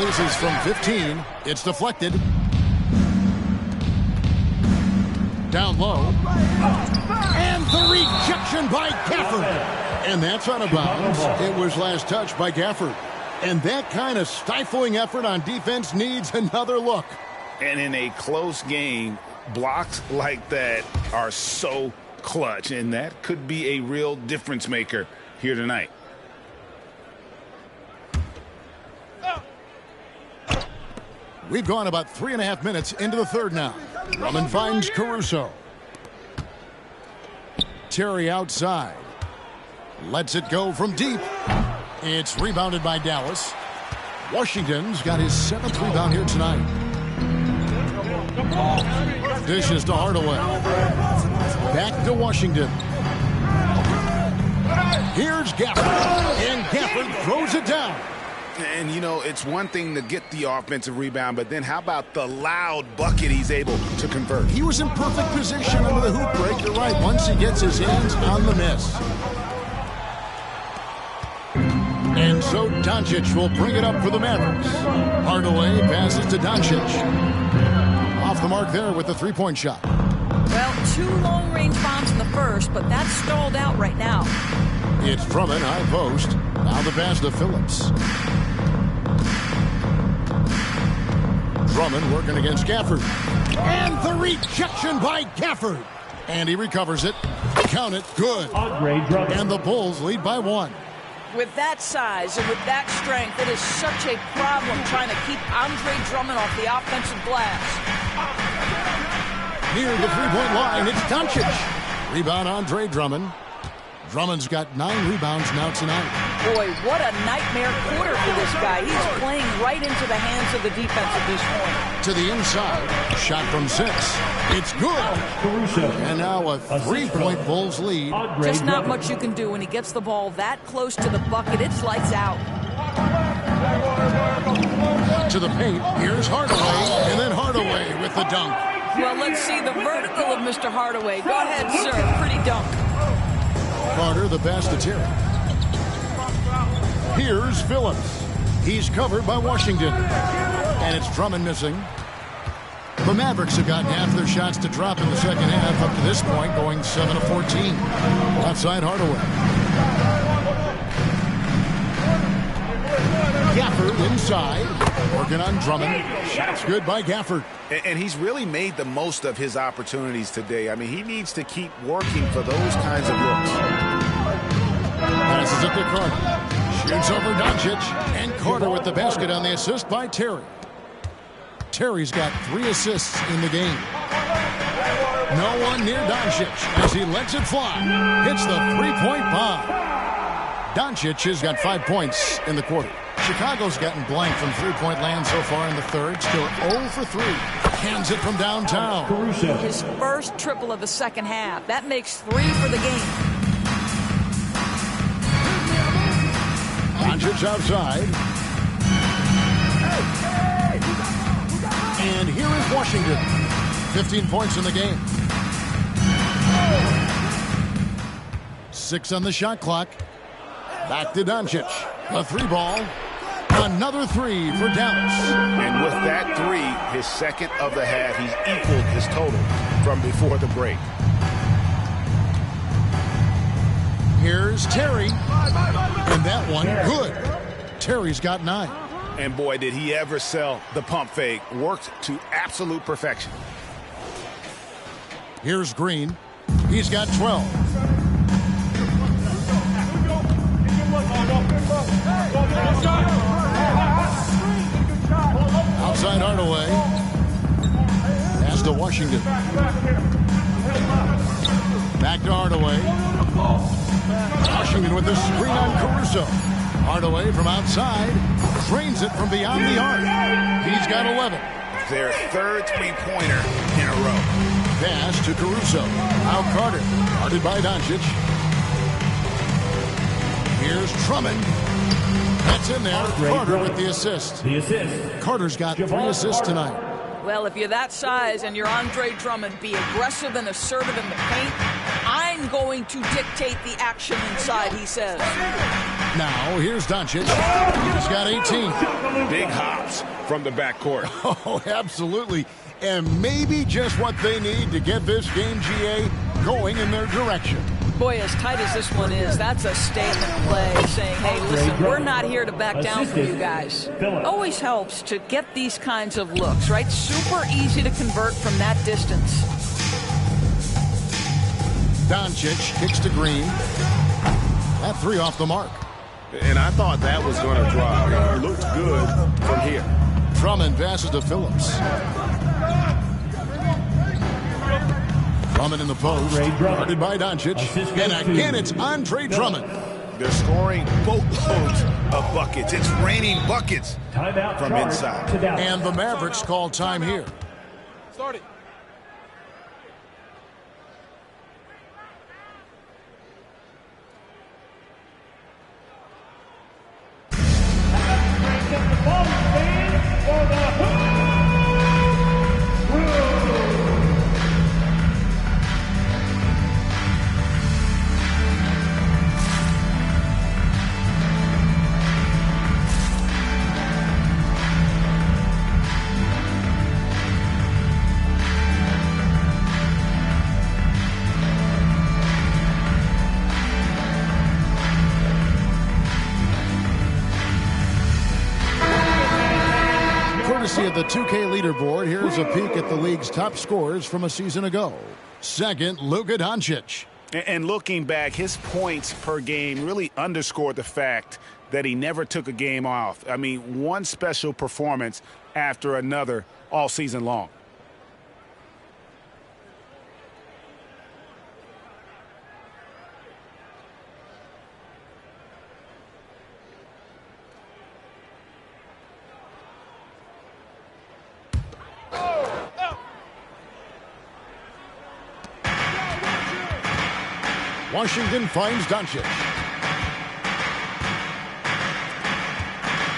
Releases from 15. It's deflected. Down low. And the rejection by Gafford. And that's out of bounds. It was last touched by Gafford. And that kind of stifling effort on defense needs another look. And in a close game, blocks like that are so clutch, and that could be a real difference maker here tonight. We've gone about 3.5 minutes into the third now. Drummond finds Caruso. Terry outside. Lets it go from deep. It's rebounded by Dallas. Washington's got his 7th rebound here tonight. Dishes to Hardaway. Back to Washington. Here's Gafford. And Gafford throws it down. And, you know, it's one thing to get the offensive rebound, but then how about the loud bucket he's able to convert? He was in perfect position under the hoop break. You're right. Once he gets his hands on the miss. And so Doncic will bring it up for the Mavericks. Hardaway passes to Doncic. Off the mark there with the three-point shot. Well, 2 long-range bombs in the first, but that's stalled out right now. It's Drummond, high post. Now the pass to Phillips. Drummond working against Gafford. And the rejection by Gafford. And he recovers it. Count it. Good. And the Bulls lead by 1. With that size and with that strength, it is such a problem trying to keep Andre Drummond off the offensive glass. Near the three-point line, it's Doncic. Rebound Andre Drummond. Drummond's got 9 rebounds now tonight. Boy, what a nightmare quarter for this guy. He's playing right into the hands of the defense at this point. To the inside, shot from 6. It's good. And now a 3-point Bulls lead. Just not much you can do when he gets the ball that close to the bucket. It's lights out. To the paint, here's Hardaway, and then Hardaway with the dunk. Well, let's see the vertical of Mr. Hardaway. Go ahead, sir. Pretty dunk. Carter, the pass to Terry. Here's Phillips. He's covered by Washington. And it's Drummond missing. The Mavericks have gotten half their shots to drop in the second half up to this point, going 7 of 14. Outside Hardaway. Gafford inside. Working on Drummond. Shots good by Gafford. And he's really made the most of his opportunities today. I mean, he needs to keep working for those kinds of looks. Passes it to Carter. Shoots over Doncic. And Carter with the basket on the assist by Terry. Terry's got 3 assists in the game. No one near Doncic as he lets it fly. Hits the 3-point bomb. Doncic has got 5 points in the quarter. Chicago's gotten blank from three-point land so far in the third. Still 0 for 3. Hands it from downtown. His first triple of the second half. That makes 3 for the game. Doncic outside. And here is Washington. 15 points in the game. 6 on the shot clock. Back to Doncic. A 3 ball. Another three for Dallas. And with that three, his second of the half, he's equaled his total from before the break. Here's Terry. And that one, good. Terry's got 9. And boy, did he ever sell the pump fake. Worked to absolute perfection. Here's Green. He's got 12. Outside Hardaway. Pass to Washington. Back to Hardaway. Washington with the screen on Caruso. Hardaway from outside. Drains it from beyond the arc. He's got 11. Their third three-pointer in a row. Pass to Caruso. Out Carter. Guarded by Doncic. Here's Drummond. That's in there. Carter with the assist. Carter's got 3 assists tonight. Well, if you're that size and you're Andre Drummond, be aggressive and assertive in the paint. I'm going to dictate the action inside, he says. Now, here's Doncic. He's got 18. Big hops from the backcourt. Oh, absolutely. And maybe just what they need to get this game, GA, going in their direction. Boy, as tight as this one is, that's a statement play saying, hey, listen, we're not here to back down from you guys. Always helps to get these kinds of looks, right? Super easy to convert from that distance. Doncic kicks to Green. That 3 off the mark. And I thought that was going to drop. It looked good from here. Drummond passes to Phillips. Drummond in the post, guarded by Doncic. And again, it's Andre Drummond. They're scoring boatloads of buckets. It's raining buckets from inside. And the Mavericks call time here. Start it. Courtesy of the 2K leaderboard, here's a peek at the league's top scorers from a season ago. Second, Luka Doncic. And looking back, his points per game really underscored the fact that he never took a game off. I mean, one special performance after another all season long. Washington finds Doncic.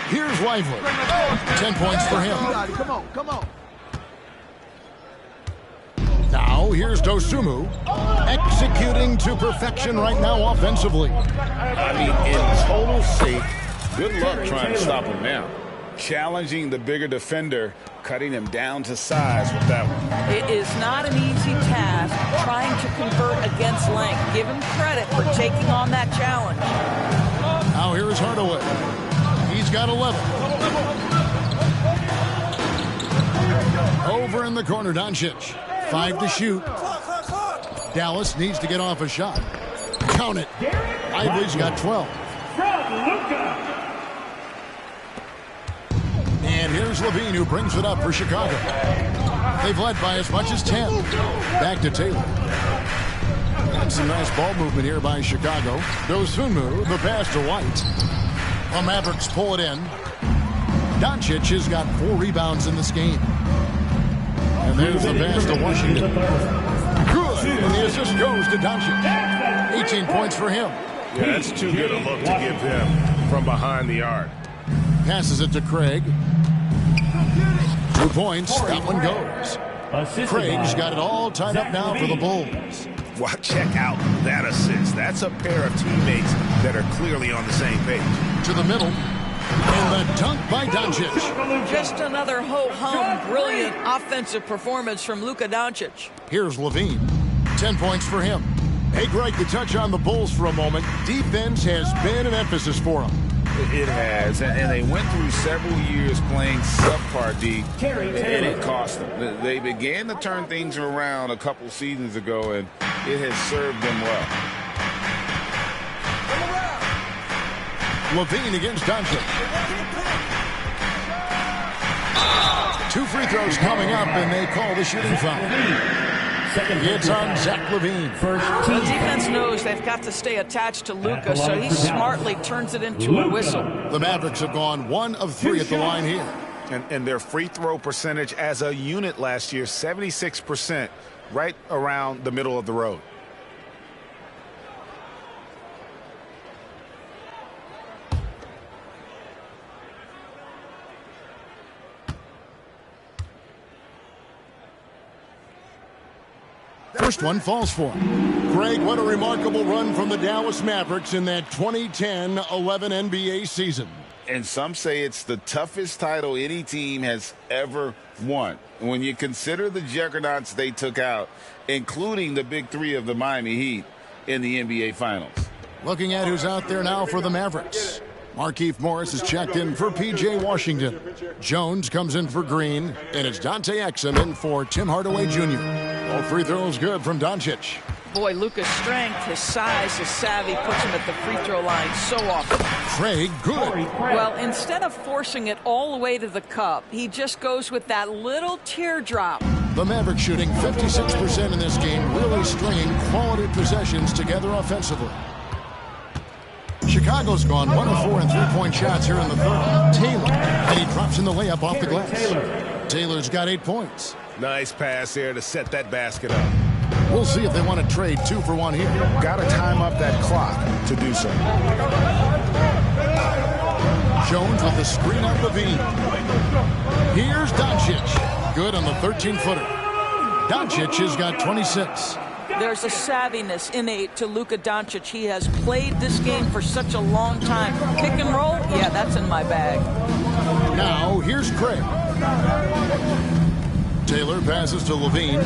Here's Lively. 10 points for him. Come on. Now, here's Dosunmu. Executing to perfection right now offensively. I mean, in total sake, good luck trying to stop him now. Challenging the bigger defender, cutting him down to size with that one. It is not an easy task trying to convert against length. Give him credit for taking on that challenge. Now here's Hardaway. He's got 11. Over in the corner, Doncic. 5 to shoot. Dallas needs to get off a shot. Count it. Lively's got 12. And here's Levine, who brings it up for Chicago. They've led by as much as 10. Back to Taylor. And some nice ball movement here by Chicago. Dosunmu, the pass to White. The Mavericks pull it in. Doncic has got 4 rebounds in this game. And there's the pass to Washington. Good. And the assist goes to Doncic. 18 points for him. Yeah, that's too good a look to give him from behind the arc. Passes it to Craig. 2 points. That one goes. Craig's got it all tied up now for the Bulls. Well, check out that assist. That's a pair of teammates that are clearly on the same page. To the middle. And the dunk by Doncic. Just another ho-hum, brilliant offensive performance from Luka Doncic. Here's Levine. 10 points for him. Hey, Greg, to touch on the Bulls for a moment, defense has been an emphasis for them. It has, and they went through several years playing subpar D, and it cost them. They began to turn things around a couple seasons ago, and it has served them well. Levine against Doncic. 2 free throws coming up, and they call the shooting foul. It's on Zach Levine. The defense knows they've got to stay attached to Luka, so he smartly turns it into a whistle. The Mavericks have gone 1 of 3 at the line here. And their free throw percentage as a unit last year, 76%, right around the middle of the road. First one falls for him. Greg, what a remarkable run from the Dallas Mavericks in that 2010-11 NBA season. And some say it's the toughest title any team has ever won. When you consider the juggernauts they took out, including the big 3 of the Miami Heat in the NBA Finals. Looking at who's out there now for the Mavericks. Markieff Morris is checked in for P.J. Washington. Jones comes in for Green, and it's Dante Exum in for Tim Hardaway Jr. All free throws good from Doncic. Boy, Luka's strength, his size, his savvy puts him at the free throw line so often. Craig good. Well, instead of forcing it all the way to the cup, he just goes with that little teardrop. The Mavericks shooting 56% in this game, really stringing quality possessions together offensively. Chicago's gone 1 of 4 in three-point shots here in the third. Taylor, and he drops in the layup off the glass. Taylor's got 8 points. Nice pass there to set that basket up. We'll see if they want to trade 2 for 1 here. Got to time up that clock to do so. Jones with the screen on Levine. Here's Doncic. Good on the 13-footer. Doncic has got 26. There's a savviness innate to Luka Doncic. He has played this game for such a long time. Pick and roll, yeah, that's in my bag. Now, here's Craig. Taylor passes to Levine.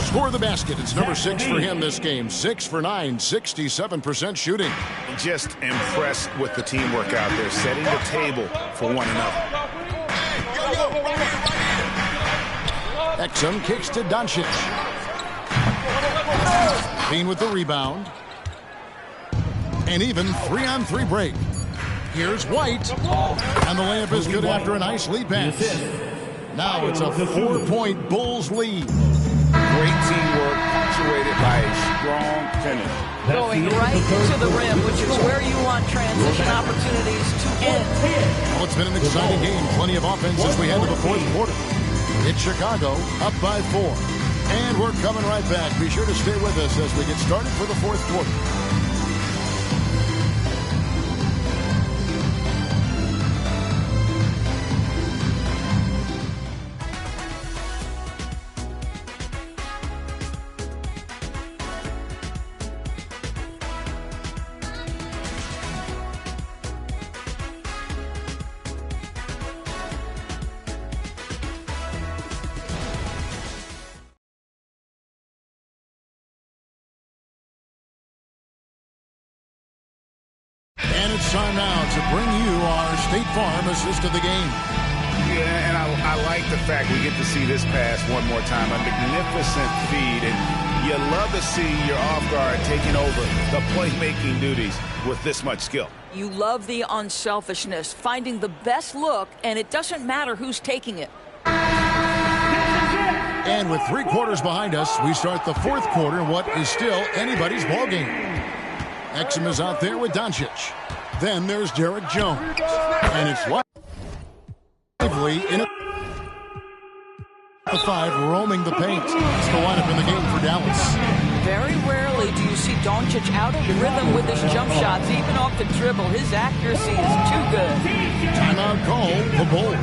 Score the basket. It's number 6 for him this game. 6 for 9, 67% shooting. Just impressed with the teamwork out there, setting the table for one another. Exum kicks to Doncic. Levine with the rebound. An even 3-on-3 break. Here's White. And the layup is good after a nice lead pass. Now it's a 4-point Bulls lead. Great teamwork punctuated by a strong finish. Going right to the rim, which is where you want transition opportunities to end. Well, it's been an exciting game. Plenty of offense as we head to the fourth quarter. It's Chicago up by 4. And we're coming right back. Be sure to stay with us as we get started for the fourth quarter. And it's time now to bring you our State Farm assist of the game. Yeah, and I like the fact we get to see this pass one more time. A magnificent feed, and you love to see your off guard taking over the playmaking duties with this much skill. You love the unselfishness, finding the best look, and it doesn't matter who's taking it. And with 3 quarters behind us, we start the fourth quarter, what is still anybody's ball game. Exum is out there with Doncic. Then there's Derek Jones. And it's lively in the 5 roaming the paint. It's the lineup in the game for Dallas. Very rarely do you see Doncic out of rhythm with his jump shots, even off the dribble. His accuracy is too good. Timeout call, the Bulls.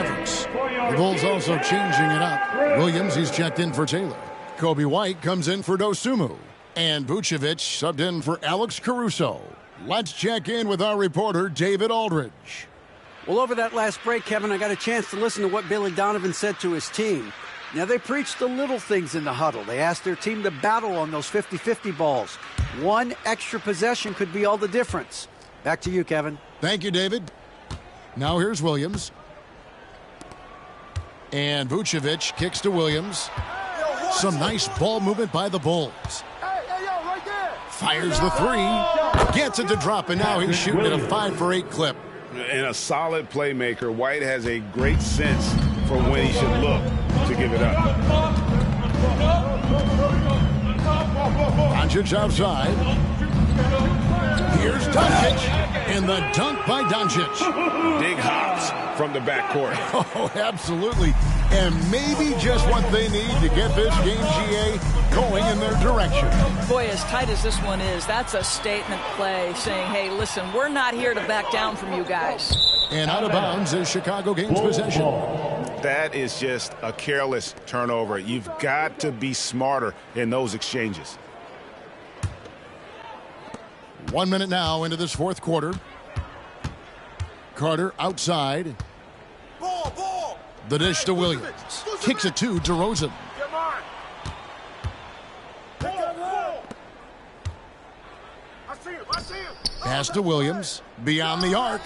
Mavericks. The Bulls also changing it up. Williams, he's checked in for Taylor. Kobe White comes in for Dosunmu. And Vucevic subbed in for Alex Caruso. Let's check in with our reporter, David Aldridge. Well, over that last break, Kevin, I got a chance to listen to what Billy Donovan said to his team. Now, they preached the little things in the huddle. They asked their team to battle on those 50-50 balls. One extra possession could be all the difference. Back to you, Kevin. Thank you, David. Now here's Williams. And Vucevic kicks to Williams. Some nice ball movement by the Bulls. Fires the three. Gets it to drop, and now he's shooting at a 5-for-8 clip. And a solid playmaker. White has a great sense for when he should look to give it up. Doncic outside. Here's Doncic. And the dunk by Doncic. Big hops from the backcourt. Oh, absolutely. And maybe just what they need to get this game, GA, going in their direction. Boy, as tight as this one is, that's a statement play saying, hey, listen, we're not here to back down from you guys. And out of bounds as Chicago gains possession. That is just a careless turnover. You've got to be smarter in those exchanges. 1 minute now into this fourth quarter. Carter outside. The dish to Williams. Kicks it to DeRozan. Pass to Williams. Beyond the arc.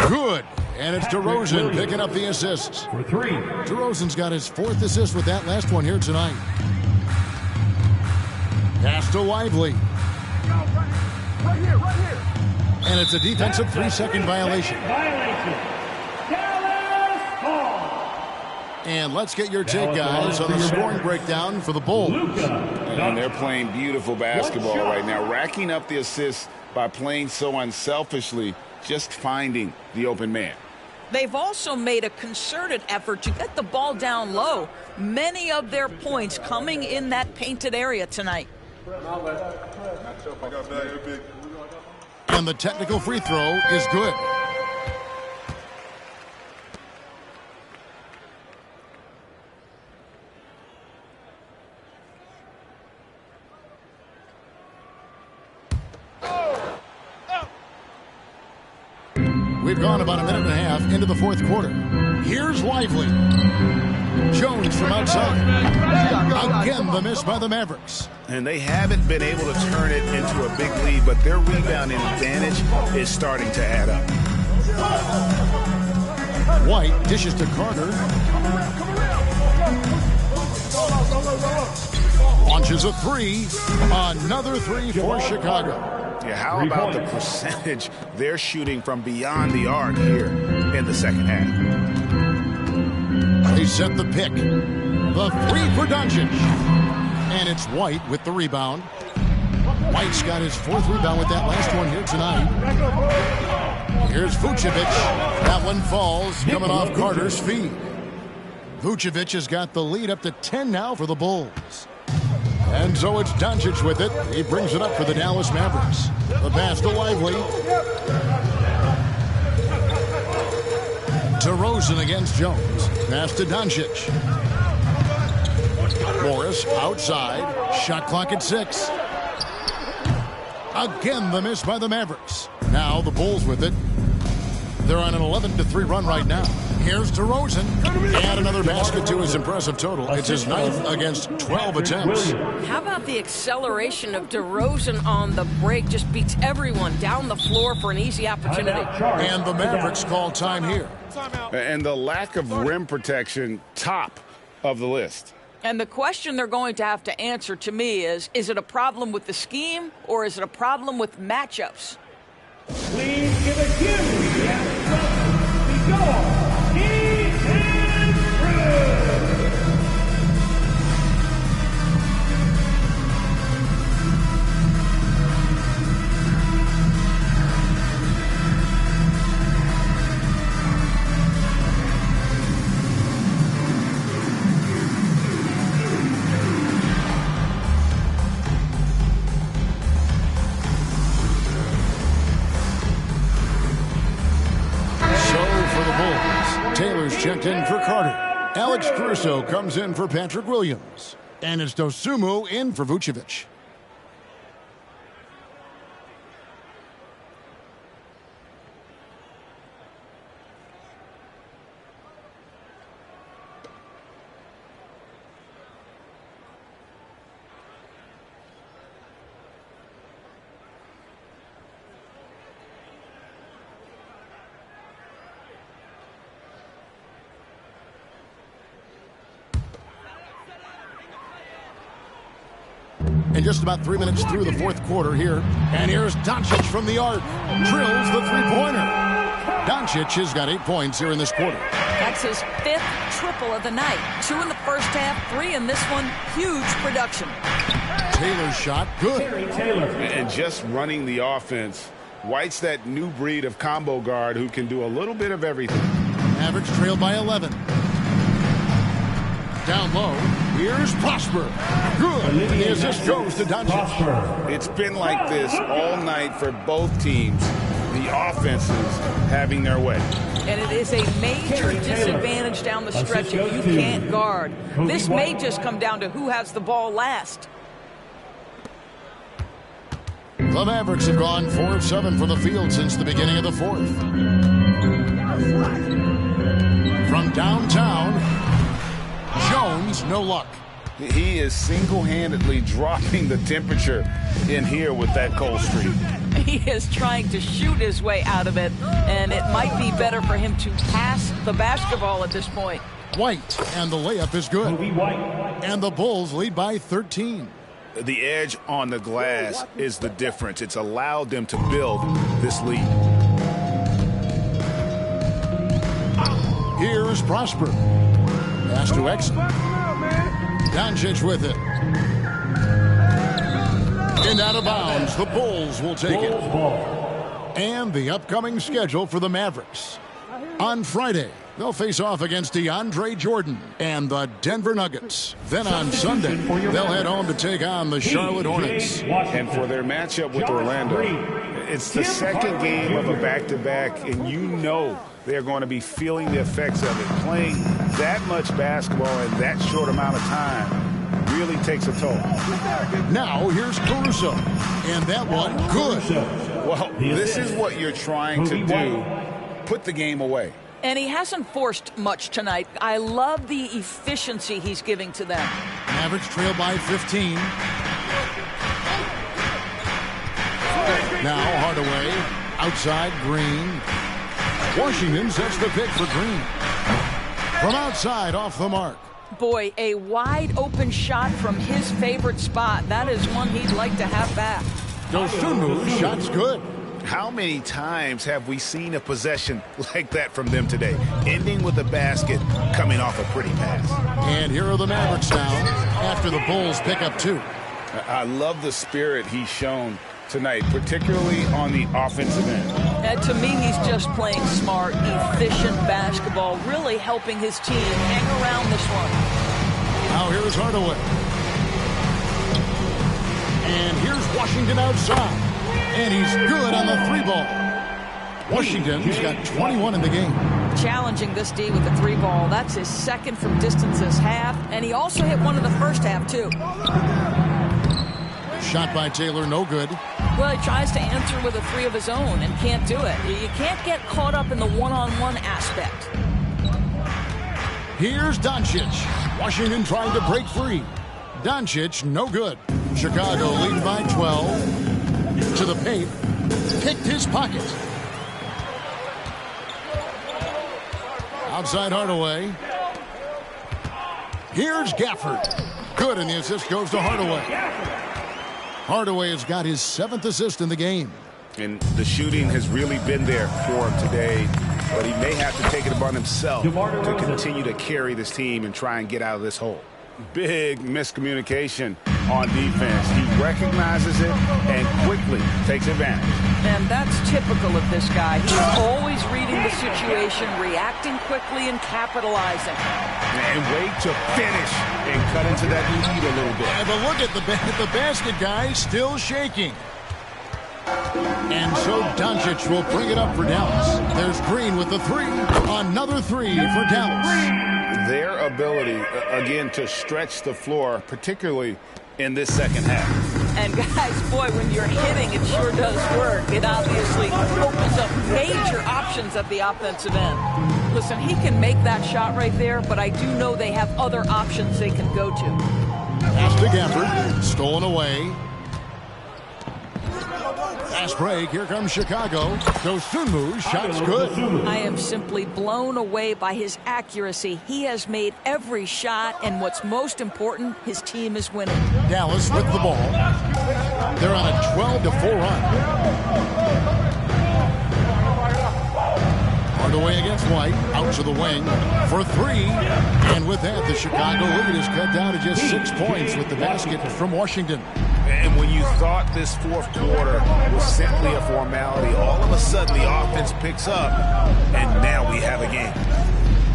Good. And it's DeRozan picking up the assists. For three. DeRozan's got his 4th assist with that last one here tonight. Pass to Lively. And it's a defensive 3-second violation. And let's get your take, guys, on the scoring breakdown for the Bulls. And they're playing beautiful basketball right now, racking up the assists by playing so unselfishly, just finding the open man. They've also made a concerted effort to get the ball down low. Many of their points coming in that painted area tonight. And the technical free throw is good. We've gone about a minute and a half into the fourth quarter. Here's Lively. Jones from outside. Again, the miss by the Mavericks. And they haven't been able to turn it into a big lead, but their rebounding advantage is starting to add up. White dishes to Carter. Launches a three. Another three for Chicago. Yeah, how about the percentage they're shooting from beyond the arc here in the second half? They set the pick. The three for Doncic. And it's White with the rebound. White's got his 4th rebound with that last one here tonight. Here's Vucevic. That one falls, coming off Carter's feet. Vucevic has got the lead up to 10 now for the Bulls. And so it's Doncic with it. He brings it up for the Dallas Mavericks. The pass to Lively. DeRozan against Jones. Pass to Doncic. Morris outside. Shot clock at 6. Again, the miss by the Mavericks. Now the Bulls with it. They're on an 11-3 run right now. Here's DeRozan. Add another basket to his impressive total. It's his 9th against 12 attempts. How about the acceleration of DeRozan on the break? Just beats everyone down the floor for an easy opportunity. And the Mavericks call time here. And the lack of rim protection, top of the list. And the question they're going to have to answer to me is it a problem with the scheme or is it a problem with matchups? Please give a huge So for the Bulls, checked in for Carter. Alex Caruso comes in for Patrick Williams. And it's Dosunmu in for Vucevic. And just about 3 minutes through the fourth quarter here. And here's Doncic from the arc. Drills the three-pointer. Doncic has got 8 points here in this quarter. That's his 5th triple of the night. 2 in the first half, 3 in this one. Huge production. Taylor's shot, good. And just running the offense. White's that new breed of combo guard who can do a little bit of everything. Mavericks trail by 11. Down low, here's Prosper. Good. And the assist goes to Doncic. It's been like this all night for both teams. The offenses having their way. And it is a major disadvantage down the stretch if you can't guard. This may just come down to who has the ball last. The Mavericks have gone 4 of 7 from the field since the beginning of the fourth. From downtown, Jones, no luck. He is single-handedly dropping the temperature in here with that cold streak. He is trying to shoot his way out of it, and it might be better for him to pass the basketball at this point. White, and the layup is good. And the Bulls lead by 13. The edge on the glass is the difference. It's allowed them to build this lead. Here's Prosper. Pass to Exum. Doncic with it. And out of bounds, the Bulls will take it. And the upcoming schedule for the Mavericks. On Friday, they'll face off against DeAndre Jordan and the Denver Nuggets. Then on Sunday, they'll head home to take on the Charlotte Hornets. And for their matchup with Orlando, it's the second game of a back-to-back, and you know they're going to be feeling the effects of it. Playing that much basketball in that short amount of time really takes a toll. Now here's Caruso. And that one, good. Well, this is what you're trying to do. Put the game away. And he hasn't forced much tonight. I love the efficiency he's giving to them. Mavericks trail by 15. Now Hardaway, outside Green. Washington sets the pick for Green. From outside, off the mark. Boy, a wide open shot from his favorite spot. That is one he'd like to have back. Dosunmu, shot's good. How many times have we seen a possession like that from them today? Ending with a basket, coming off a pretty pass. And here are the Mavericks now after the Bulls pick up 2. I love the spirit he's shown tonight, particularly on the offensive end. To me, he's just playing smart, efficient basketball, really helping his team hang around this one. Now here's Hardaway. And here's Washington outside. And he's good on the 3-ball. Washington's got 21 in the game. Challenging this D with the 3-ball. That's his second from distance this half. And he also hit one in the first half, too. Shot by Taylor, no good. Well, he tries to answer with a 3 of his own and can't do it. You can't get caught up in the one-on-one aspect. Here's Doncic. Washington trying to break free. Doncic, no good. Chicago lead by 12. To the paint. Picked his pocket. Outside Hardaway. Here's Gafford. Good, and the assist goes to Hardaway. Hardaway has got his 7th assist in the game. And the shooting has really been there for him today, but he may have to take it upon himself to continue to carry this team and try and get out of this hole. Big miscommunication on defense. He recognizes it and quickly takes advantage. And that's typical of this guy. He's always reading the situation, reacting quickly, and capitalizing. And wait to finish and cut into that lead a little bit. But look at the basket guy still shaking. And so Doncic will bring it up for Dallas. There's Green with the three. Another three for Dallas. Their ability, again, to stretch the floor, particularly in this second half. And guys, boy, when you're hitting, it sure does work. It obviously opens up major options at the offensive end. Listen, he can make that shot right there, but I do know they have other options they can go to. Pass to Gafford. Stolen away. Fast break. Here comes Chicago. Dosunmu's shot's good. I am simply blown away by his accuracy. He has made every shot, and what's most important, his team is winning. Dallas with the ball. They're on a 12-4 run. Hardaway against White. Out to the wing for three. And with that, the Chicago lead is cut down to just 6 points with the basket from Washington. And when you thought this fourth quarter was simply a formality, all of a sudden the offense picks up, and now we have a game.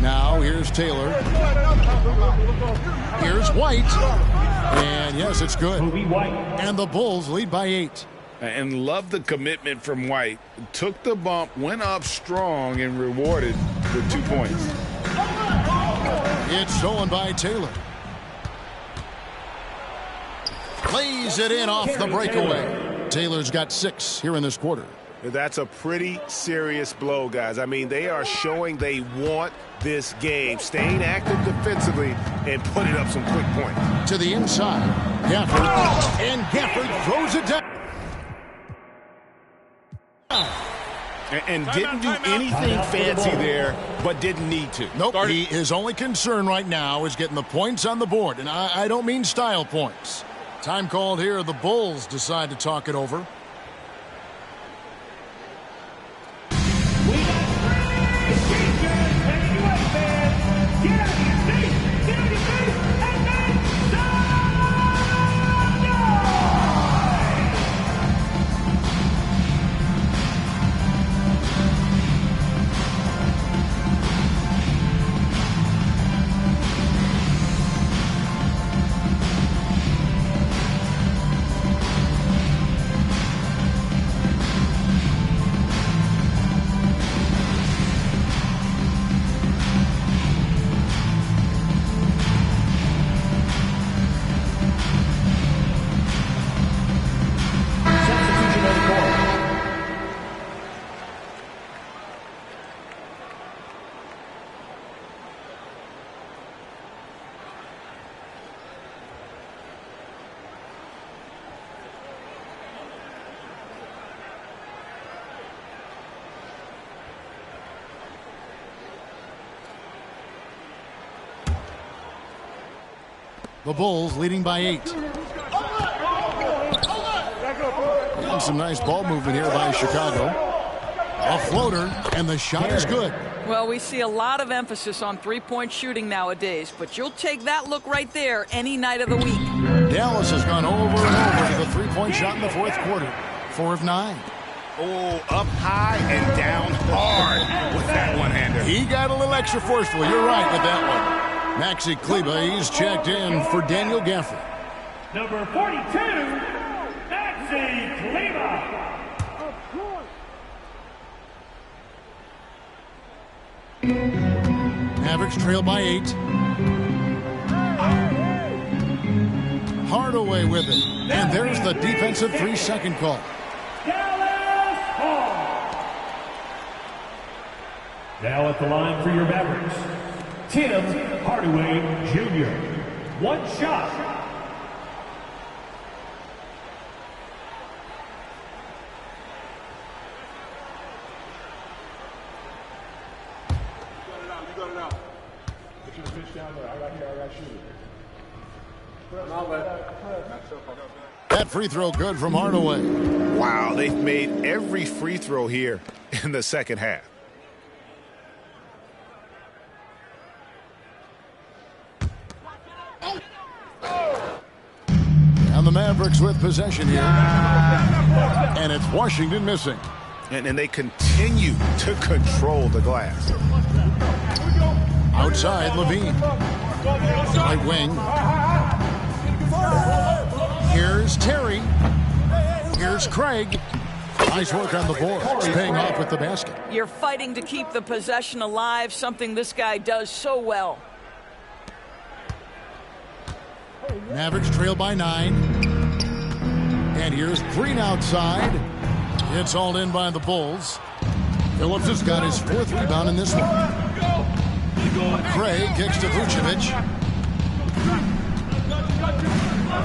Now here's Taylor. Here's White. And yes, it's good. And the Bulls lead by 8. And love the commitment from White. Took the bump, went up strong, and rewarded with 2 points. It's stolen by Taylor. Plays it in off the breakaway. Taylor's got 6 here in this quarter. That's a pretty serious blow, guys. I mean, they are showing they want this game, staying active defensively and putting up some quick points. To the inside, Gafford, and Gafford throws it down. And didn't do anything fancy there, but didn't need to. Nope, his only concern right now is getting the points on the board, and I don't mean style points. Time called here. The Bulls decide to talk it over. The Bulls leading by 8. And some nice ball movement here by Chicago. A floater, and the shot is good. Well, we see a lot of emphasis on three-point shooting nowadays, but you'll take that look right there any night of the week. Dallas has gone over and over to the three-point shot in the fourth quarter. 4 of 9. Oh, up high and down hard with that one-hander. He got a little extra forceful. You're right with that one. Maxi Kleba, he's checked in for Daniel Gafford. Number 42, Maxi Kleba. Mavericks trail by 8. Hardaway with it. And there's the defensive 3-second call. Now at the line for your Mavericks, Tim Hardaway Jr. 1 shot. You got it out. Put your pitch down there. I got shooter. That free throw good from Hardaway. Wow, they've made every free throw here in the second half. And the Mavericks with possession here. And it's Washington missing. And they continue to control the glass. Outside, Levine. Right wing. Here's Terry. Here's Craig. Nice work on the boards, paying off with the basket. You're fighting to keep the possession alive, something this guy does so well. Mavericks trail by 9. And here's Green outside. It's all in by the Bulls. Phillips has got his 4th rebound in this one. Craig kicks to Vucevic.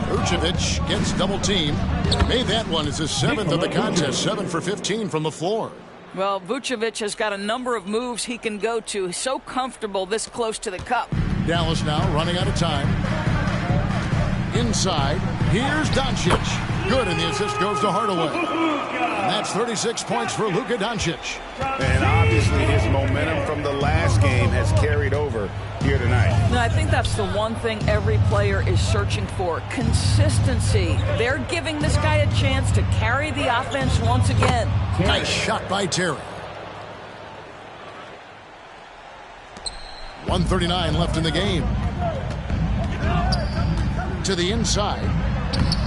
Vucevic gets double teamed. Made that one as his 7th of the contest. 7 for 15 from the floor. Well, Vucevic has got a number of moves he can go to. He's so comfortable this close to the cup. Dallas now running out of time. Inside, here's Doncic. Good, and the assist goes to Hardaway. And that's 36 points for Luka Doncic. And obviously his momentum from the last game has carried over here tonight. And I think that's the one thing every player is searching for, consistency. They're giving this guy a chance to carry the offense once again. Nice shot by Terry. 1:39 left in the game. To the inside.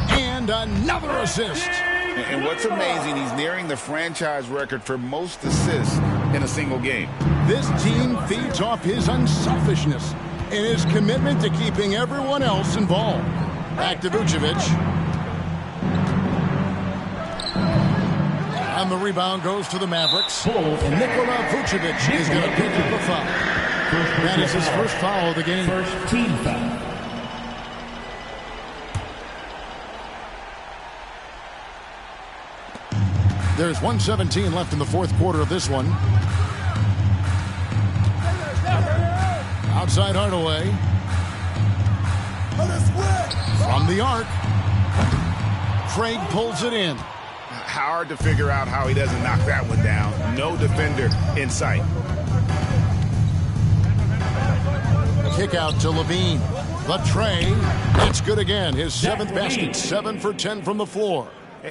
And another assist. And what's amazing, he's nearing the franchise record for most assists in a single game. This team feeds off his unselfishness and his commitment to keeping everyone else involved. Back to Vucevic. And the rebound goes to the Mavericks. And Nikola Vucevic is going to pick up a foul. That is his first foul of the game. First team foul. There's 1:17 left in the 4th quarter of this one. Outside Hardaway. From the arc. Craig pulls it in. Hard to figure out how he doesn't knock that one down. No defender in sight. Kick out to Levine. The tray. It's good again. His 7th basket. 7 for 10 from the floor.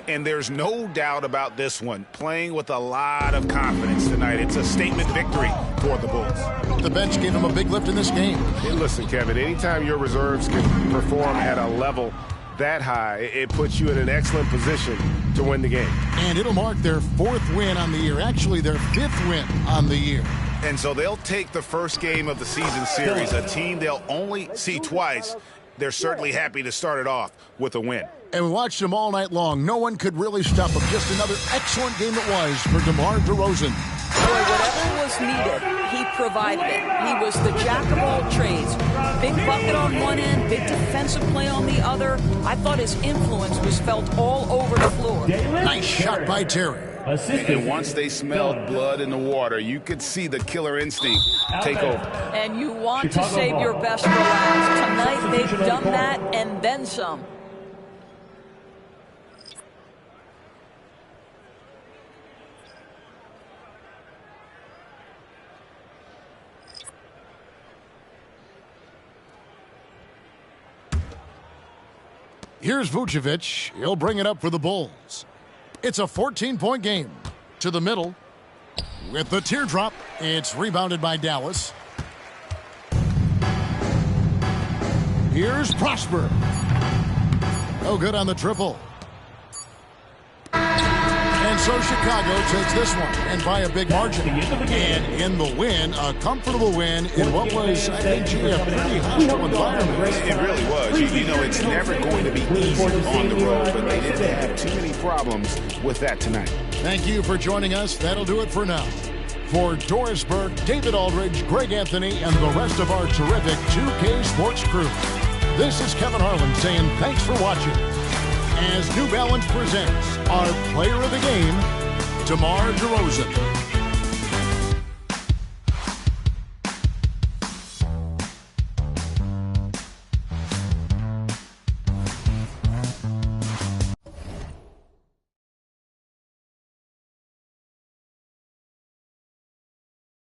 And there's no doubt about this one. Playing with a lot of confidence tonight. It's a statement victory for the Bulls. The bench gave him a big lift in this game. Hey, listen, Kevin, anytime your reserves can perform at a level that high, it puts you in an excellent position to win the game. And it'll mark their 4th win on the year. Actually, their 5th win on the year. And so they'll take the first game of the season series, a team they'll only see twice. They're certainly happy to start it off with a win. And we watched him all night long. No one could really stop him. Just another excellent game it was for DeMar DeRozan. Boy, whatever was needed, he provided it. He was the jack of all trades. Big bucket on one end, big defensive play on the other. I thought his influence was felt all over the floor. Nice shot by Terry. And once they smelled blood in the water, you could see the killer instinct take over. And you want to save your best for last. Tonight they've done that and then some. Here's Vucevic. He'll bring it up for the Bulls. It's a 14-point game. To the middle. With the teardrop, it's rebounded by Dallas. Here's Prosper. No good on the triple. And so Chicago takes this one, and by a big margin. And in the win, a comfortable win in what was, I think, a pretty hostile environment. It really was. You know, it's never going to be easy on the road, but they didn't have too many problems with that tonight. Thank you for joining us. That'll do it for now. For Doris Burke, David Aldridge, Greg Anthony, and the rest of our terrific 2K Sports crew, this is Kevin Harlan saying thanks for watching. As New Balance presents our player of the game, DeMar DeRozan.